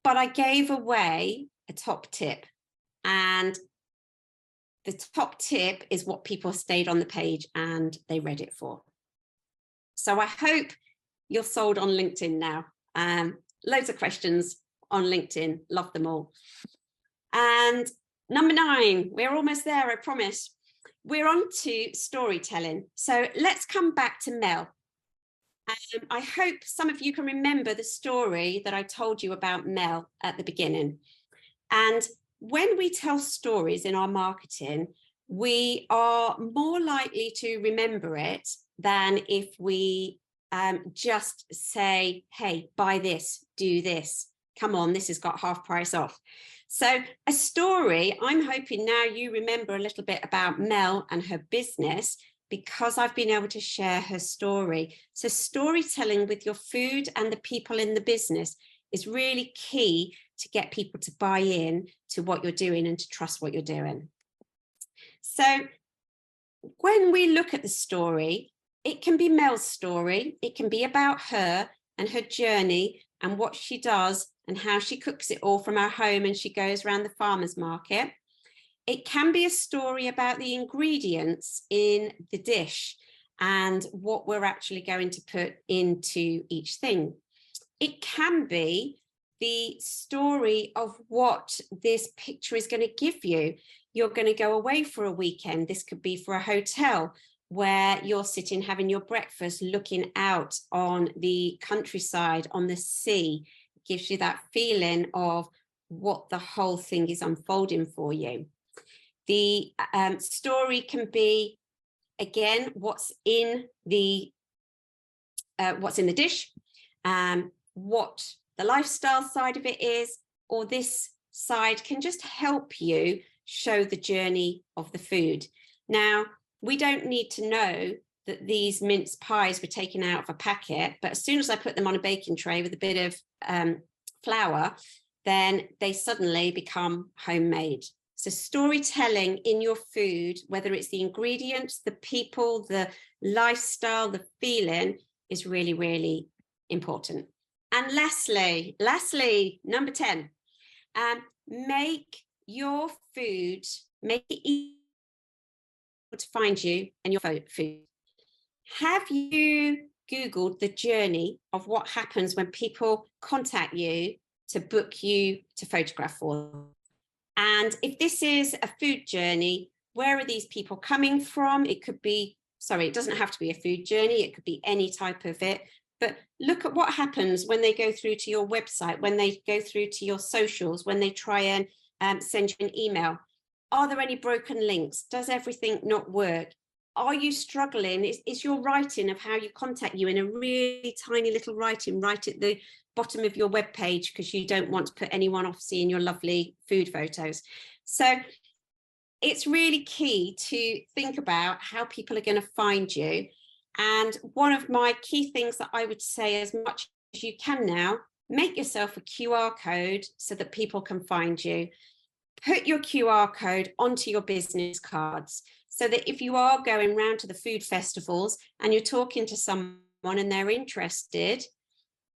but I gave away a top tip. And the top tip is what people stayed on the page and they read it for. So I hope you're sold on LinkedIn now. Loads of questions on LinkedIn, love them all. And number 9, we're almost there, I promise. We're on to storytelling. So let's come back to Mel. I hope some of you can remember the story that I told you about Mel at the beginning. And when we tell stories in our marketing, we are more likely to remember it than if we just say, hey, buy this, do this. Come on, this has got half price off. So a story, I'm hoping now you remember a little bit about Mel and her business because I've been able to share her story. So storytelling with your food and the people in the business is really key to get people to buy in to what you're doing and to trust what you're doing. So when we look at the story, it can be Mel's story. It can be about her and her journey and what she does and how she cooks it all from her home and she goes around the farmer's market. It can be a story about the ingredients in the dish and what we're actually going to put into each thing. It can be the story of what this picture is going to give you. You're going to go away for a weekend. This could be for a hotel where you're sitting having your breakfast, looking out on the countryside, on the sea. It gives you that feeling of what the whole thing is unfolding for you. The story can be, again, what's in the dish, what the lifestyle side of it is, or this side can just help you show the journey of the food. Now, we don't need to know that these mince pies were taken out of a packet, but as soon as I put them on a baking tray with a bit of flour, then they suddenly become homemade. So storytelling in your food, whether it's the ingredients, the people, the lifestyle, the feeling, is really, really important. And lastly, number 10, make your food, make it easy to find you and your food. Have you Googled the journey of what happens when people contact you to book you to photograph for them? And if this is a food journey, where are these people coming from? It could be, sorry, it doesn't have to be a food journey. It could be any type of it. But look at what happens when they go through to your website, when they go through to your socials, when they try and send you an email. Are there any broken links? Does everything not work? Are you struggling? Is your writing of how you contact you in a really tiny little writing right at the bottom of your web page because you don't want to put anyone off seeing your lovely food photos? So it's really key to think about how people are going to find you. And one of my key things that I would say, as much as you can now, make yourself a QR code so that people can find you. Put your QR code onto your business cards so that if you are going round to the food festivals and you're talking to someone and they're interested,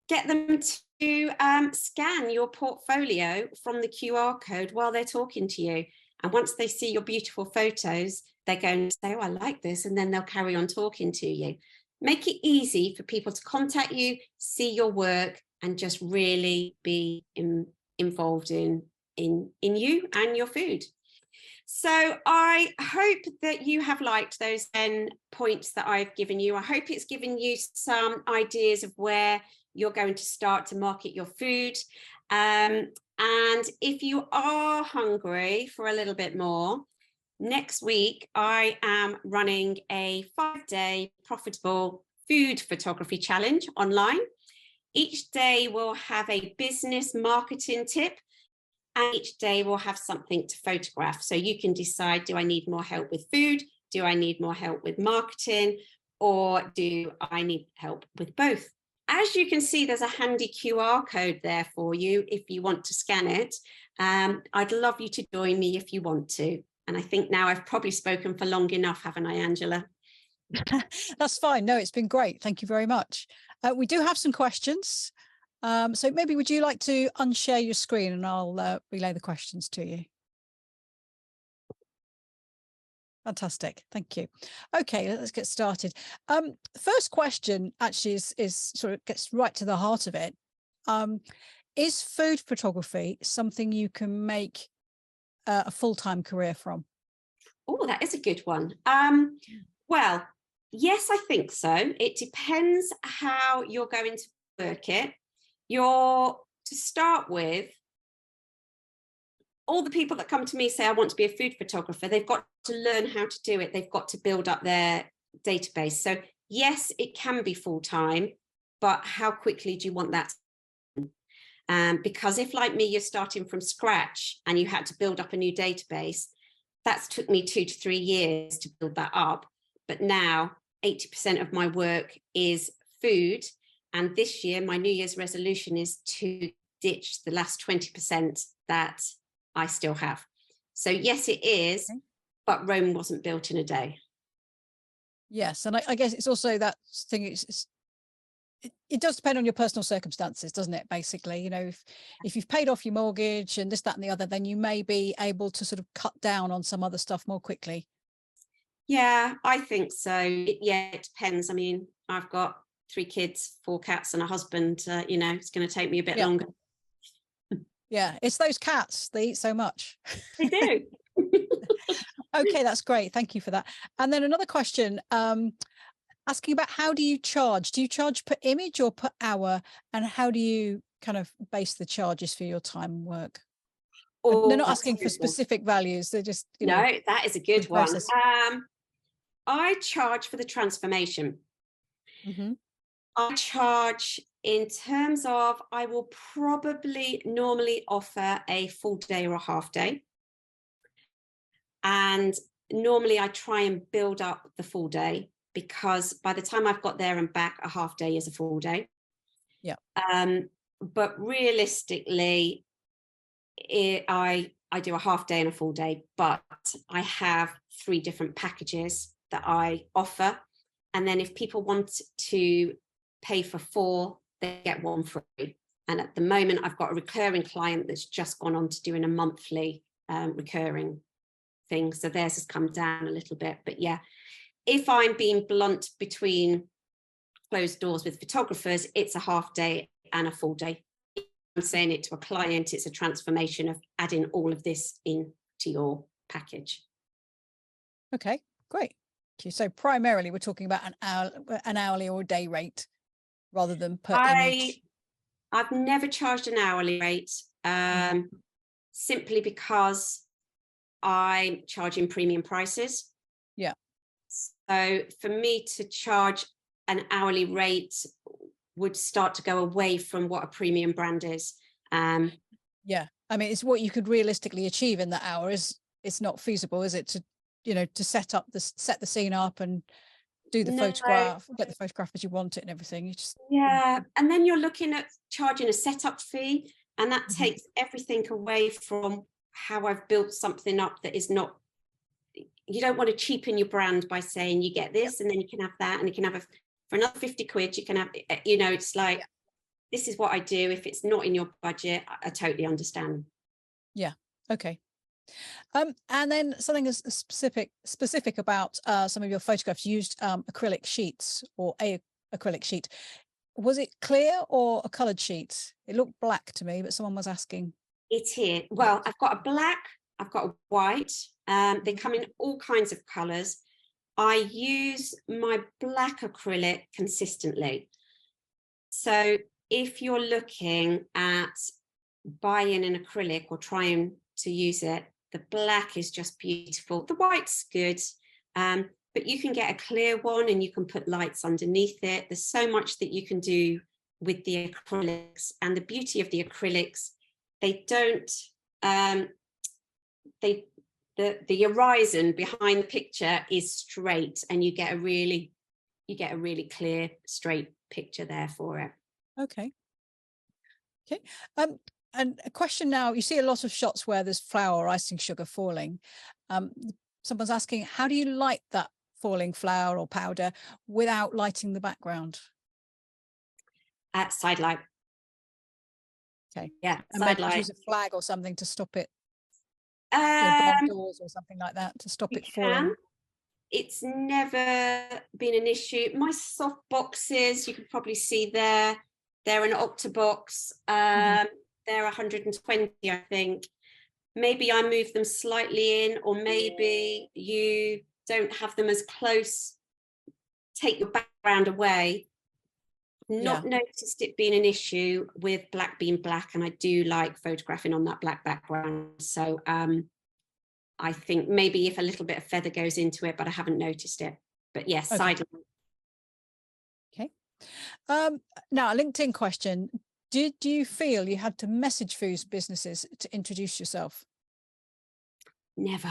get them to scan your portfolio from the QR code while they're talking to you. And once they see your beautiful photos, they're going to say, oh, I like this. And then they'll carry on talking to you. Make it easy for people to contact you, see your work, and just really be involved in you and your food. So I hope that you have liked those 10 points that I've given you. I hope it's given you some ideas of where you're going to start to market your food. And if you are hungry for a little bit more, next week I am running a 5-day profitable food photography challenge online. Each day will have a business marketing tip, and each day we'll have something to photograph. So you can decide, do I need more help with food? Do I need more help with marketing? Or do I need help with both? As you can see, there's a handy QR code there for you if you want to scan it. I'd love you to join me if you want to. And I think now I've probably spoken for long enough, haven't I, Angela? That's fine. No, it's been great. Thank you very much. We do have some questions. So maybe would you like to unshare your screen and I'll relay the questions to you? Fantastic. Thank you. Okay, let's get started. First question actually is sort of gets right to the heart of it. Is food photography something you can make a full-time career from? Oh, that is a good one. Well, yes, I think so. It depends how you're going to work it. To start with, all the people that come to me say, I want to be a food photographer, they've got to learn how to do it. They've got to build up their database. So yes, it can be full-time, but how quickly do you want that? Because if, like me, you're starting from scratch and you had to build up a new database, that's took me 2 to 3 years to build that up. But now 80% of my work is food. And this year, my New Year's resolution is to ditch the last 20% that I still have. So yes, it is, but Rome wasn't built in a day. Yes, and I guess it's also that thing. It does depend on your personal circumstances, doesn't it? Basically, you know, if you've paid off your mortgage and this, that, and the other, then you may be able to sort of cut down on some other stuff more quickly. Yeah, I think so. It depends. I mean, I've got 3 kids, 4 cats, and a husband. You know, it's going to take me a bit longer. Yeah, it's those cats. They eat so much. They do. Okay, that's great. Thank you for that. And then another question, asking about how do you charge? Do you charge per image or per hour? And how do you kind of base the charges for your time and work? And they're Oh, not that's a asking for good one. specific values. They're just, No, that is a good the one. process. I charge for the transformation. Mm-hmm. I charge in terms of, I will probably normally offer a full day or a half day. And normally I try and build up the full day, because by the time I've got there and back, a half day is a full day. Yeah. But realistically, I do a half day and a full day, but I have 3 different packages that I offer. And then if people want to pay for 4, they get 1 free. And at the moment, I've got a recurring client that's just gone on to doing a monthly recurring thing. So theirs has come down a little bit. But yeah, if I'm being blunt between closed doors with photographers, it's a half day and a full day. If I'm saying it to a client, it's a transformation of adding all of this into your package. Okay, great. Thank you. So primarily we're talking about an hourly or day rate rather than per image. I've never charged an hourly rate, simply because I'm charging premium prices. Yeah. So for me to charge an hourly rate would start to go away from what a premium brand is. Yeah, I mean, it's what you could realistically achieve in that hour. It's not feasible, is it, to to set the scene up and do the photograph, get the photograph as you want it and everything. You just and then you're looking at charging a setup fee, and that mm-hmm. takes everything away from how I've built something up that is not. You don't want to cheapen your brand by saying you get this and then you can have that, and you can have for another 50 quid you can have, it's like, this is what I do. If it's not in your budget, I totally understand. Yeah. Okay. And then something is specific about some of your photographs. You used acrylic sheets, or a acrylic sheet. Was it clear or a coloured sheet? It looked black to me, but someone was asking. It's here. Well, I've got a black, I've got a white. They come in all kinds of colours. I use my black acrylic consistently. So if you're looking at buying an acrylic or trying to use it, the black is just beautiful. The white's good, but you can get a clear one and you can put lights underneath it. There's so much that you can do with the acrylics, and the beauty of the acrylics, they don't, the horizon behind the picture is straight, and you get a really clear, straight picture there for it. Okay. And a question now, you see a lot of shots where there's flour or icing sugar falling. Someone's asking, how do you light that falling flour or powder without lighting the background? Side light. Okay. Yeah, and side maybe light. use a flag or something to stop it, doors or something like that to stop it falling. It's never been an issue. My soft boxes, you can probably see there, they're an octabox. They're 120, I think. Maybe I move them slightly in, or maybe you don't have them as close. Take your background away. Not noticed it being an issue with black being black, and I do like photographing on that black background. So I think maybe if a little bit of feather goes into it, but I haven't noticed it. But yes, side. Okay. Now, a LinkedIn question. Did you feel you had to message food businesses to introduce yourself? Never.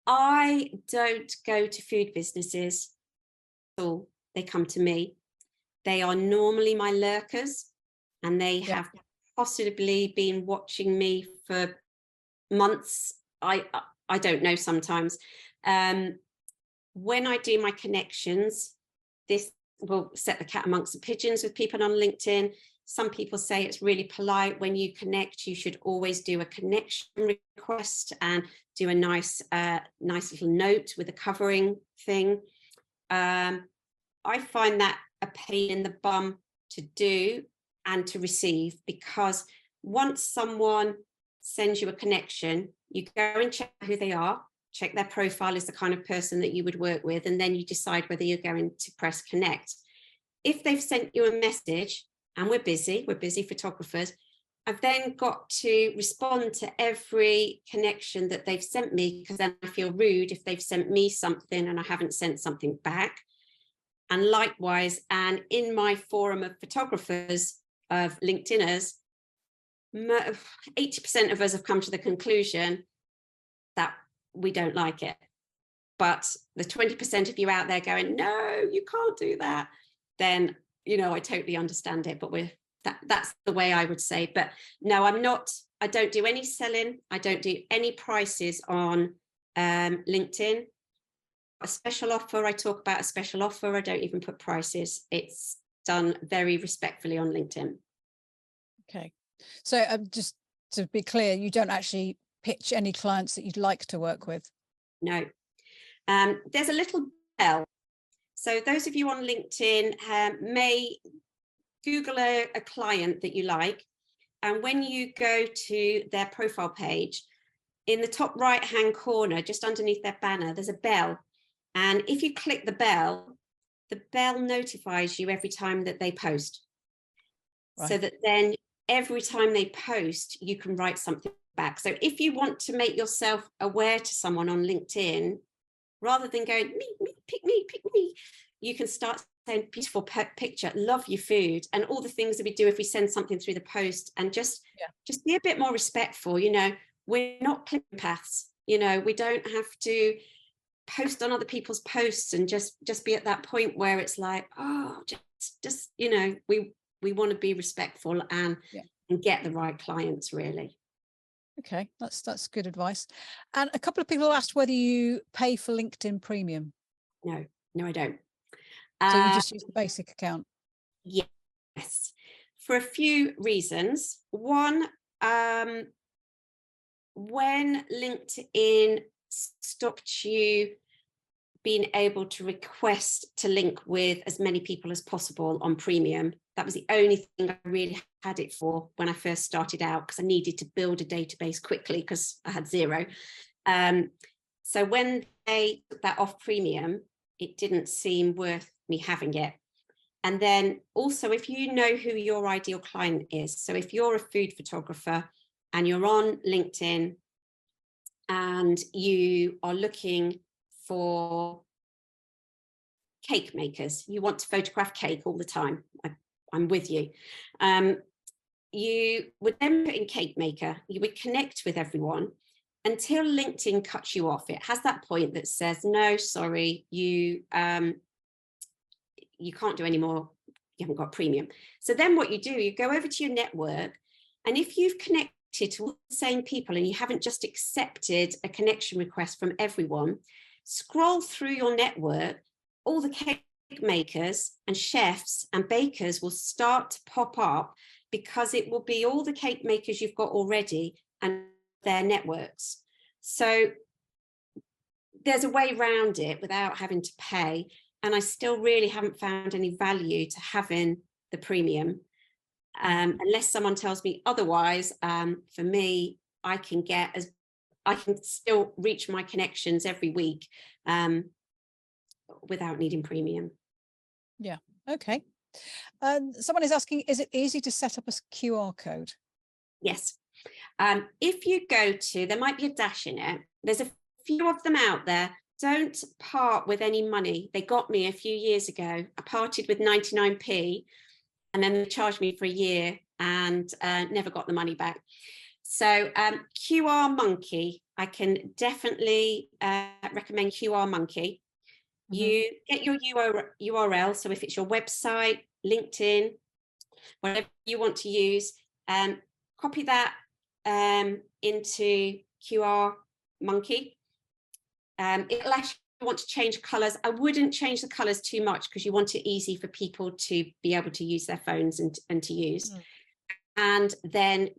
I don't go to food businesses at all. They come to me. They are normally my lurkers, and they have possibly been watching me for months. I don't know sometimes. When I do my connections, this will set the cat amongst the pigeons with people on LinkedIn. Some people say it's really polite when you connect. You should always do a connection request and do a nice little note with a covering thing. I find that a pain in the bum to do. and to receive, because once someone sends you a connection, you go and check who they are, check their profile is the kind of person that you would work with, and then you decide whether you're going to press connect. If they've sent you a message, and we're busy photographers, I've then got to respond to every connection that they've sent me, because then I feel rude if they've sent me something and I haven't sent something back. And likewise, and in my forum of photographers, of LinkedIners, 80% of us have come to the conclusion that we don't like it. But the 20% of you out there going, no, you can't do that, then, you know, I totally understand it, but that's the way I would say. But no, I don't do any selling. I don't do any prices on LinkedIn. A special offer, I talk about a special offer. I don't even put prices. It's done very respectfully on LinkedIn. Okay. So just to be clear, you don't actually pitch any clients that you'd like to work with? No. There's a little bell. So those of you on LinkedIn may Google a client that you like, and when you go to their profile page, in the top right hand corner, just underneath their banner, there's a bell. And if you click the bell notifies you every time that they post. Right. So that then every time they post, you can write something back. So if you want to make yourself aware to someone on LinkedIn, rather than going, pick me, you can start saying, beautiful picture, love your food, and all the things that we do if we send something through the post, and just be a bit more respectful. You know, we're not clip paths. You know, we don't have to post on other people's posts and just be at that point where it's like, oh, just you know, we want to be respectful and get the right clients, really. Okay, that's good advice. And a couple of people asked whether you pay for LinkedIn Premium. No, I don't. So you just use the basic account? Yes, for a few reasons. One, when LinkedIn stopped you being able to request to link with as many people as possible on Premium, that was the only thing I really had it for when I first started out, because I needed to build a database quickly because I had zero. So when they took that off Premium, it didn't seem worth me having it. And then also, if you know who your ideal client is, so if you're a food photographer and you're on LinkedIn and you are looking for cake makers, you want to photograph cake all the time, I'm with you. You would then put in cake maker, you would connect with everyone until LinkedIn cuts you off. It has that point that says, no, sorry, you can't do any more, you haven't got Premium. So then what you do, you go over to your network, and if you've connected to all the same people and you haven't just accepted a connection request from everyone, scroll through your network, all the cake makers and chefs and bakers will start to pop up, because it will be all the cake makers you've got already and their networks. So there's a way around it without having to pay. And I still really haven't found any value to having the Premium, unless someone tells me otherwise. For me, I can still reach my connections every week without needing Premium. Yeah. Okay. Someone is asking, is it easy to set up a QR code? Yes. If you go to, there might be a dash in it. There's a few of them out there. Don't part with any money. They got me a few years ago. I parted with 99p, and then they charged me for a year and never got the money back. So QR Monkey, I can definitely recommend QR Monkey. Mm-hmm. You get your URL. So if it's your website, LinkedIn, whatever you want to use, copy that into QR Monkey. It'll actually want to change colors. I wouldn't change the colors too much, because you want it easy for people to be able to use their phones and to use. And then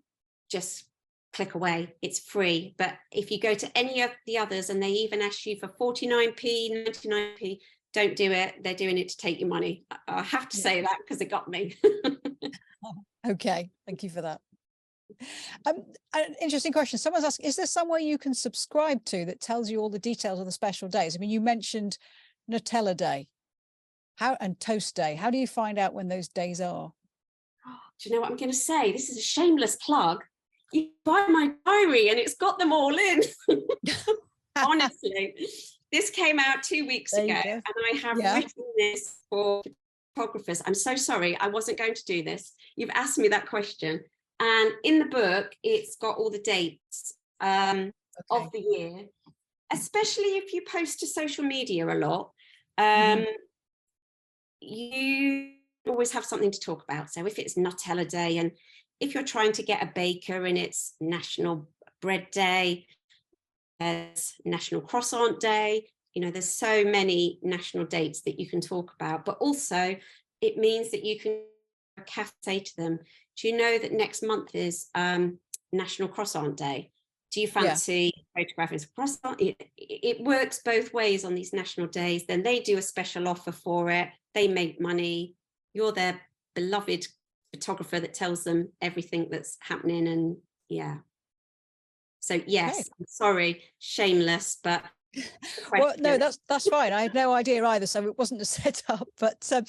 just click away. It's free. But if you go to any of the others and they even ask you for 49p, 99p, don't do it. They're doing it to take your money. I have to say that because it got me. Okay, thank you for that. An interesting question. Someone's asking, is there somewhere you can subscribe to that tells you all the details of the special days? I mean, you mentioned Nutella Day. How and Toast Day. How do you find out when those days are? Do you know what I'm going to say? This is a shameless plug. You buy my diary and it's got them all in. Honestly, this came out 2 weeks There ago, you go. and I have Yeah. written this for photographers. I'm so sorry, I wasn't going to do this. You've asked me that question, and in the book, it's got all the dates of Okay. the year, especially if you post to social media a lot. Mhm. You always have something to talk about. So if it's Nutella Day, and if you're trying to get a baker and it's National Bread Day, there's National Croissant Day, you know, there's so many national dates that you can talk about. But also it means that you can say to them, do you know that next month is National Croissant Day? Do you Yeah. fancy photographing a croissant? It works both ways on these national days. Then they do a special offer for it. They make money. You're their beloved photographer that tells them everything that's happening. And yeah. So Okay. yes, I'm sorry, shameless, but Well, no, question. that's fine. I had no idea either, so it wasn't a setup. But so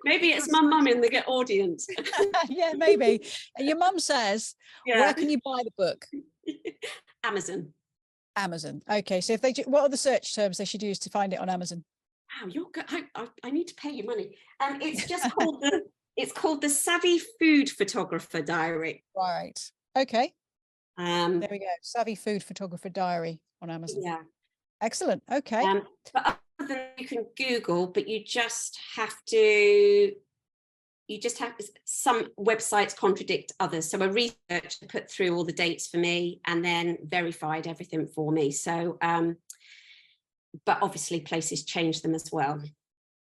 Maybe it's my mum in the audience. yeah, maybe. And your mum says, Yeah. where can you buy the book? Amazon. Amazon. Okay, so if they do, what are the search terms they should use to find it on Amazon? Wow, you're good. I need to pay you money. It's just called the Savvy Food Photographer Diary. Right. Okay. Um, There we go. Savvy Food Photographer Diary on Amazon. yeah. Excellent. Okay. But other than you can Google, but you just have to. Some websites contradict others. So a researcher put through all the dates for me and then verified everything for me. So, but obviously places change them as well.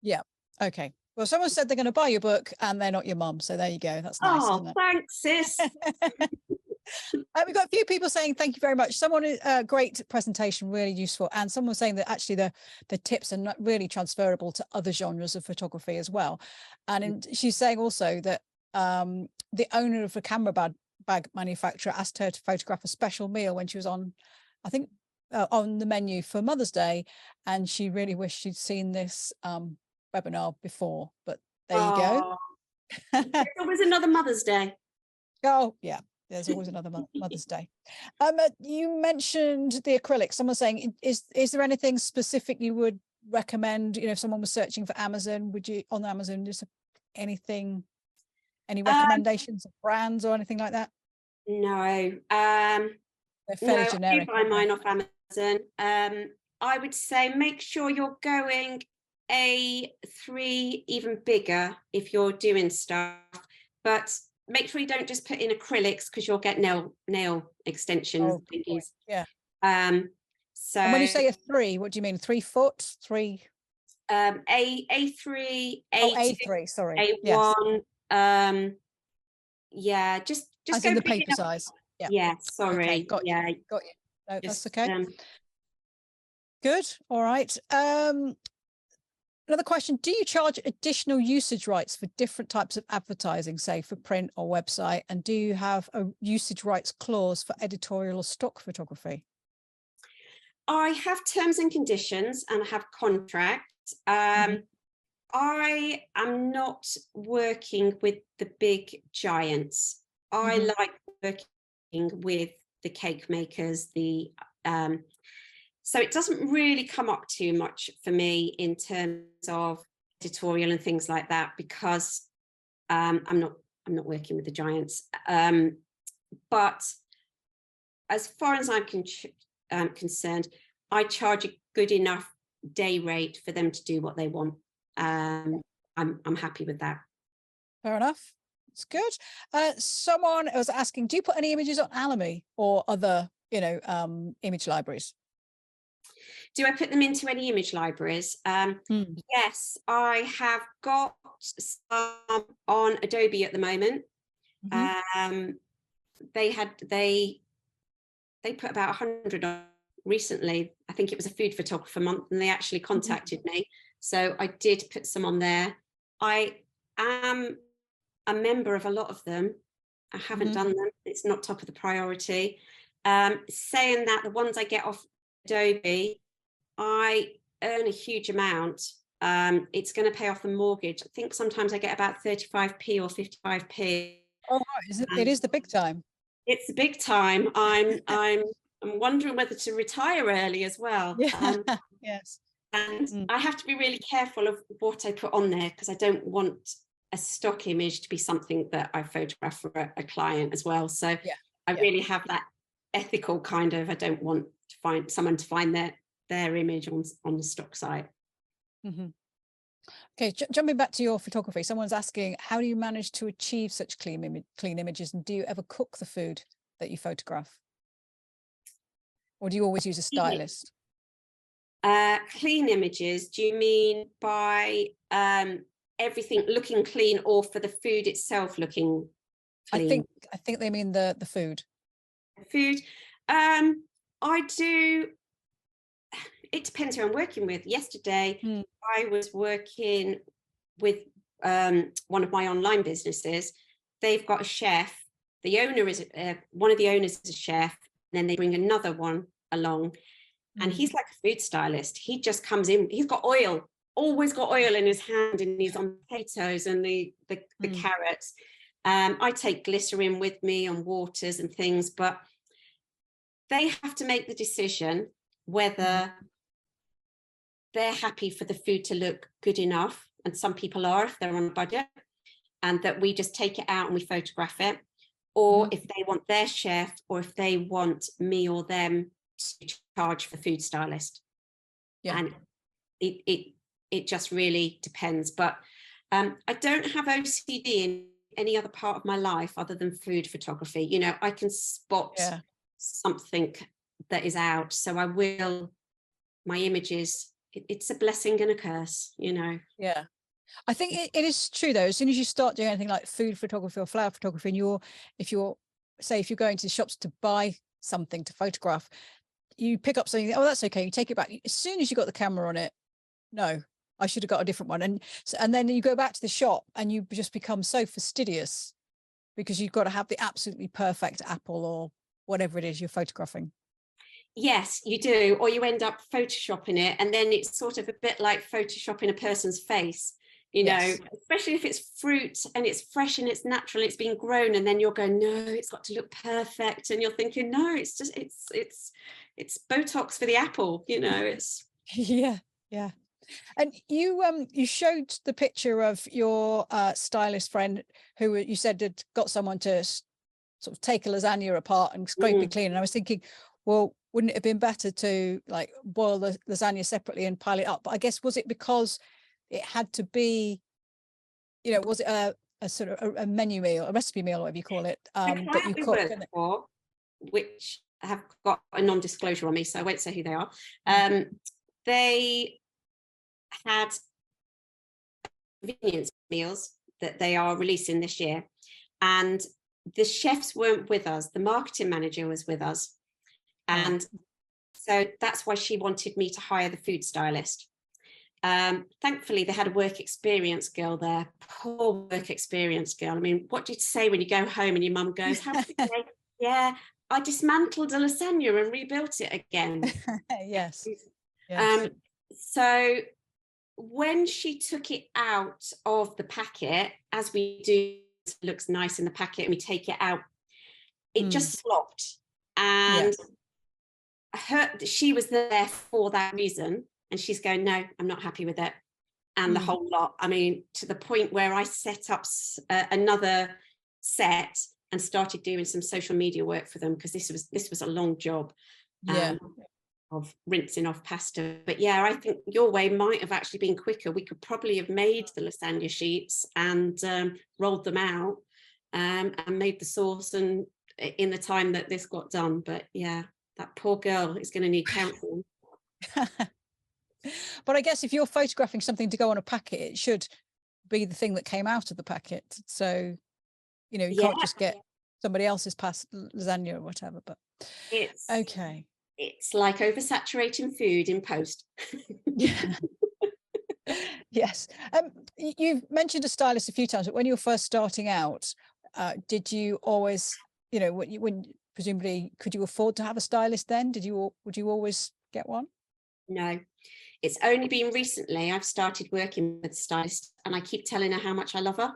Yeah. Okay. Well, someone said they're going to buy your book and they're not your mum. So there you go. That's nice, Oh, isn't it? thanks, sis. We've got a few people saying thank you very much. Someone, great presentation, really useful. And someone was saying that actually the tips are not really transferable to other genres of photography as well. And she's saying also that the owner of the camera bag manufacturer asked her to photograph a special meal when she was on, I think, on the menu for Mother's Day. And she really wished she'd seen this webinar before. But there you go. There's always another Mother's Day. Oh, yeah. There's always another Mother's Day. You mentioned the acrylic. Someone's saying, is there anything specific you would recommend? You know, if someone was searching for Amazon, would you on Amazon just anything, any recommendations of brands or anything like that? No, They're fairly no, I do generic, buy aren't mine they? off Amazon. I would say make sure you're going A3 even bigger if you're doing stuff, but make sure you don't just put in acrylics because you'll get nail extensions Oh, good point. thingies. Yeah. So And when you say a 3, what do you mean? 3 foot, 3? A3, Oh, A2, A3. Sorry. Yes. A1. Yeah, just As go in the big paper enough. size. Yeah. Yeah, Okay. sorry. Got you. Yeah, Got you. No, that's just okay. Good. All right. Another question, do you charge additional usage rights for different types of advertising, say for print or website? And do you have a usage rights clause for editorial or stock photography? I have terms and conditions and I have contracts. I am not working with the big giants. I like working with the cake makers, so it doesn't really come up too much for me in terms of editorial and things like that because I'm not working with the giants. But as far as I'm concerned, I charge a good enough day rate for them to do what they want. I'm happy with that. Fair enough. It's good. Someone was asking, do you put any images on Alamy or other, image libraries? Do I put them into any image libraries? Yes, I have got some on Adobe at the moment. They put about 100 on recently. I think it was a food photographer month, and they actually contacted me. So I did put some on there. I am a member of a lot of them. I haven't done them. It's not top of the priority. Saying that, the ones I get off Adobe, I earn a huge amount. It's going to pay off the mortgage. I think sometimes I get about 35p or 55p. Oh, right. It is the big time. It's the big time. I'm wondering whether to retire early as well. Yeah. Yes. And I have to be really careful of what I put on there, because I don't want a stock image to be something that I photograph for a client as well. So I really have that ethical kind of, I don't want to find someone to find their image on the stock site. Okay, jumping back to your photography, someone's asking, how do you manage to achieve such clean images, and do you ever cook the food that you photograph, or do you always use a stylist? Clean images, do you mean by everything looking clean, or for the food itself looking clean? I think they mean the food. Food. I do. It depends who I'm working with. Yesterday, I was working with one of my online businesses. They've got a chef. The owner is one of the owners is a chef, and then they bring another one along, and he's like a food stylist. He just comes in. He's got oil, always got oil in his hand, and he's on potatoes and the carrots. I take glycerin with me on waters and things, but they have to make the decision whether they're happy for the food to look good enough, and some people are if they're on a budget, and that we just take it out and we photograph it, or if they want their chef, or if they want me or them to charge for food stylist. And it just really depends. But I don't have OCD in any other part of my life other than food photography. You know, I can spot something that is out, so I will, my images, it's a blessing and a curse, you know. Yeah, I think it is true though. As soon as you start doing anything like food photography or flower photography, and if you're going to the shops to buy something to photograph, you pick up something, oh, that's okay, you take it back. As soon as you got the camera on it, no, I should have got a different one. And then you go back to the shop and you just become so fastidious because you've got to have the absolutely perfect apple or whatever it is you're photographing. Yes, you do. Or you end up photoshopping it, and then it's sort of a bit like photoshopping a person's face, you know, especially if it's fruit and it's fresh and it's natural, it's been grown, and then you're going, no, it's got to look perfect. And you're thinking, no, it's just, it's Botox for the apple, you know, it's. Yeah. And you showed the picture of your stylist friend who you said had got someone to sort of take a lasagna apart and scrape it clean. And I was thinking, well, wouldn't it have been better to like boil the lasagna separately and pile it up? But I guess, was it because it had to be, you know, was it a sort of a menu meal, a recipe meal, whatever you call it, that you cook? For, which have got a non-disclosure on me, so I won't say who they are. They had convenience meals that they are releasing this year, and the chefs weren't with us. The marketing manager was with us. And so that's why she wanted me to hire the food stylist. Thankfully, they had a work experience girl there. Poor work experience girl. I mean, what do you say when you go home and your mum goes, how was it today? Yeah, I dismantled a lasagna and rebuilt it again. Yes. So when she took it out of the packet, as we do, it looks nice in the packet, and we take it out, it just slopped. And she was there for that reason, and she's going, no, I'm not happy with it, and the whole lot. I mean, to the point where I set up another set and started doing some social media work for them, because this was a long job of rinsing off pasta. But yeah, I think your way might have actually been quicker. We could probably have made the lasagna sheets and rolled them out and made the sauce and in the time that this got done. But yeah, that poor girl is going to need counselling. But I guess if you're photographing something to go on a packet, it should be the thing that came out of the packet. So, you know, you can't just get somebody else's lasagna or whatever. But it's okay. It's like oversaturating food in post. Yes. You've mentioned a stylist a few times, but when you were first starting out, did you always, when presumably, could you afford to have a stylist then? Would you always get one? No, it's only been recently I've started working with a stylist, and I keep telling her how much I love her,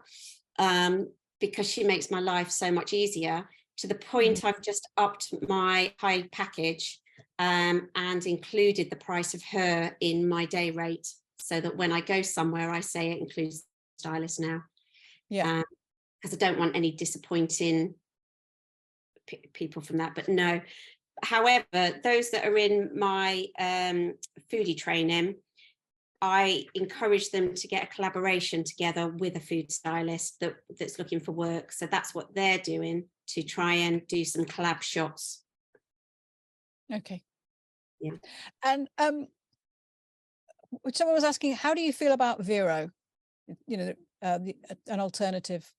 because she makes my life so much easier, to the point I've just upped my high package, and included the price of her in my day rate, so that when I go somewhere, I say it includes stylist now. Yeah. Because I don't want any disappointing people from that. But no, however, those that are in my foodie training, I encourage them to get a collaboration together with a food stylist that's looking for work. So that's what they're doing, to try and do some collab shots. Okay. Yeah. And someone was asking, how do you feel about Vero? An alternative,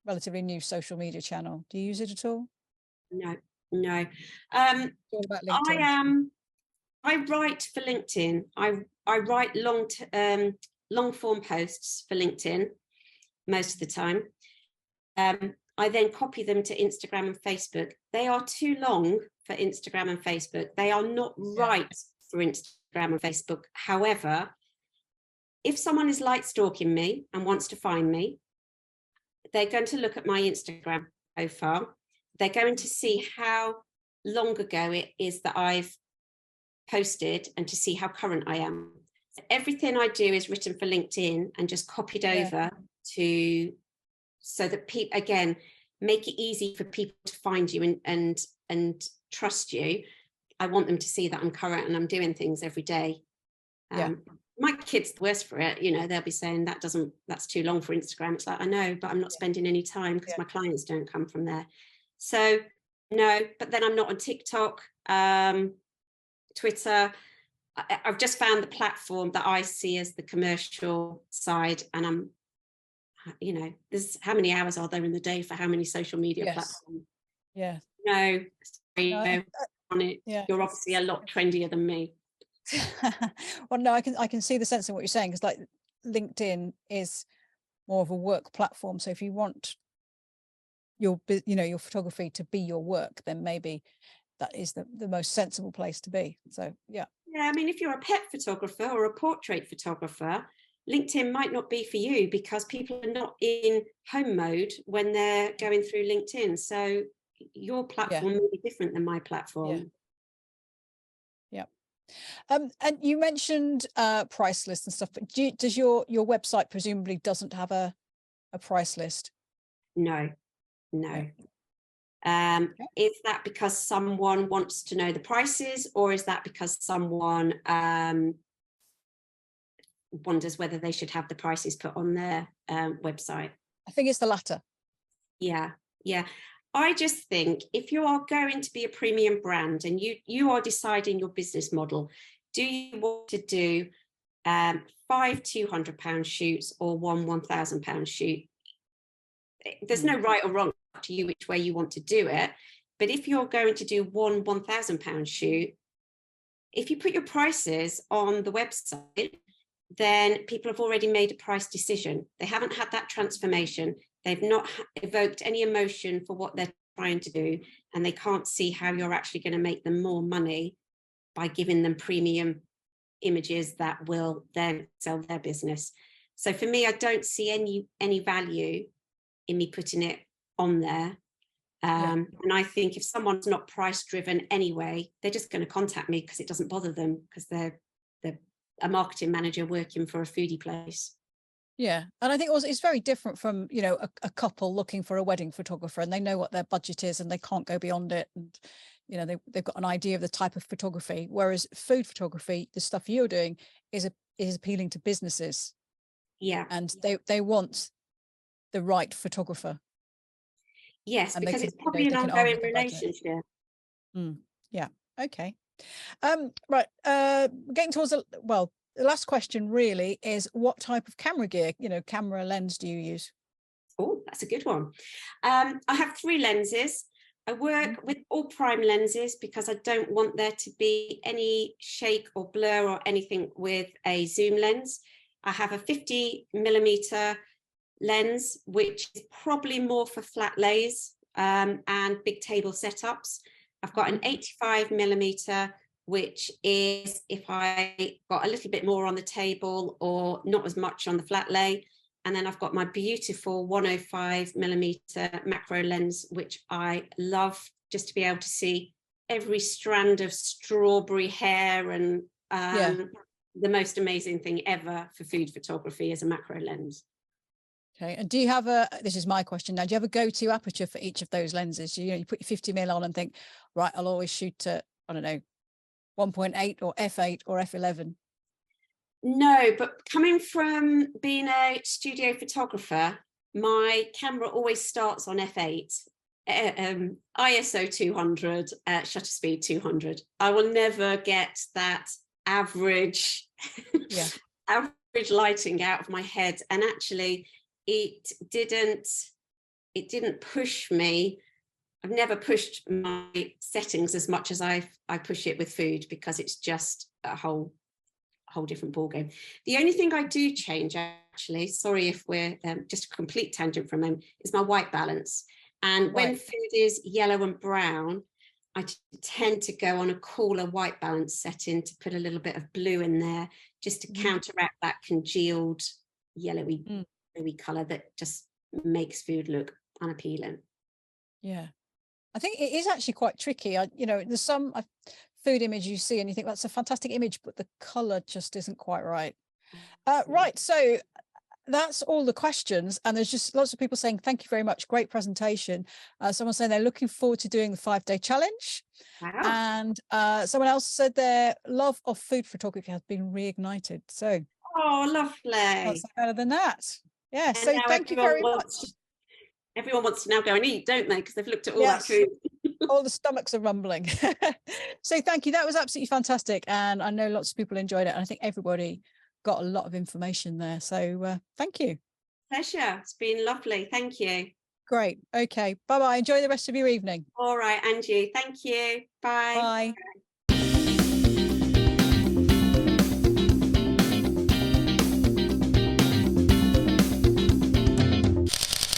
relatively new social media channel. Do you use it at all? No. It's all about LinkedIn. I write for LinkedIn. I write long form posts for LinkedIn most of the time. I then copy them to Instagram and Facebook. They are too long for Instagram and Facebook. They are not right for Instagram and Facebook. However, if someone is light stalking me and wants to find me, they're going to look at my Instagram profile. They're going to see how long ago it is that I've posted, and to see how current I am. Everything I do is written for LinkedIn and just copied over so that people, again, make it easy for people to find you and trust you. I want them to see that I'm current and I'm doing things every day. My kids are worse for it. They'll be saying that's too long for Instagram. It's like, I know, but I'm not spending any time because my clients don't come from there. So no, but then I'm not on TikTok, Twitter. I've just found the platform that I see as the commercial side, and there's how many hours are there in the day for how many social media platforms? Yeah. No, on it. Yeah. You're obviously a lot trendier than me. Well, no, I can see the sense of what you're saying, because like LinkedIn is more of a work platform. So if you want your photography to be your work, then maybe that is the most sensible place to be. So yeah. I mean, if you're a pet photographer or a portrait photographer, LinkedIn might not be for you, because people are not in home mode when they're going through LinkedIn. So your platform may be different than my platform. And you mentioned price lists and stuff, but does your website presumably doesn't have a price list? No. Is that because someone wants to know the prices, or is that because someone wonders whether they should have the prices put on their website? I think it's the latter. Yeah. I just think if you are going to be a premium brand and you are deciding your business model, do you want to do 5 £200 shoots or one £1,000 shoot? There's no right or wrong to you which way you want to do it. But if you're going to do one £1,000 shoot, if you put your prices on the website, then people have already made a price decision. They haven't had that transformation. They've not evoked any emotion for what they're trying to do, and they can't see how you're actually going to make them more money by giving them premium images that will then sell their business. So for me, I don't see any value in me putting it on there. And I think if someone's not price driven anyway, they're just going to contact me because it doesn't bother them, because they're a marketing manager working for a foodie place. Yeah. And I think also it's very different from, a couple looking for a wedding photographer, and they know what their budget is and they can't go beyond it. And, they've got an idea of the type of photography, whereas food photography, the stuff you're doing is appealing to businesses. Yeah. And they want the right photographer. Yes, because it's probably an ongoing relationship. Yeah. Okay. Right. Getting towards the last question really is, what type of camera gear, camera lens do you use? Oh, that's a good one. I have 3 lenses. I work with all prime lenses because I don't want there to be any shake or blur or anything with a zoom lens. I have a 50mm lens, which is probably more for flat lays and big table setups. I've got an 85mm, which is if I got a little bit more on the table or not as much on the flat lay. And then I've got my beautiful 105mm macro lens, which I love, just to be able to see every strand of strawberry hair. And the most amazing thing ever for food photography is a macro lens. Okay, and do you have this is my question now, do you have a go-to aperture for each of those lenses? You put your 50mm on and think, right, I'll always shoot at, I don't know, 1.8 or f8 or f11? No, but coming from being a studio photographer, my camera always starts on f8, ISO 200, shutter speed 200. I will never get that average average lighting out of my head. And actually it didn't push me. I've never pushed my settings as much as I push it with food, because it's just a whole different ballgame. The only thing I do change, actually, sorry if we're just a complete tangent from them, is my white balance. And when food is yellow and brown, I tend to go on a cooler white balance setting to put a little bit of blue in there, just to counteract that congealed yellowy colour that just makes food look unappealing. Yeah, I think it is actually quite tricky. There's some food image you see and you think that's a fantastic image, but the colour just isn't quite right. Right, so that's all the questions, and there's just lots of people saying thank you very much, great presentation. Someone saying they're looking forward to doing the 5-day challenge. Wow. And someone else said their love of food photography has been reignited. So lovely. What's better than that? Yeah, and so thank you very much. Everyone wants to now go and eat, don't they? Because they've looked at all that food. All the stomachs are rumbling. So thank you. That was absolutely fantastic. And I know lots of people enjoyed it. And I think everybody got a lot of information there. So thank you. Pleasure. It's been lovely. Thank you. Great. Okay. Bye-bye. Enjoy the rest of your evening. All right, and you. Thank you. Bye. Bye.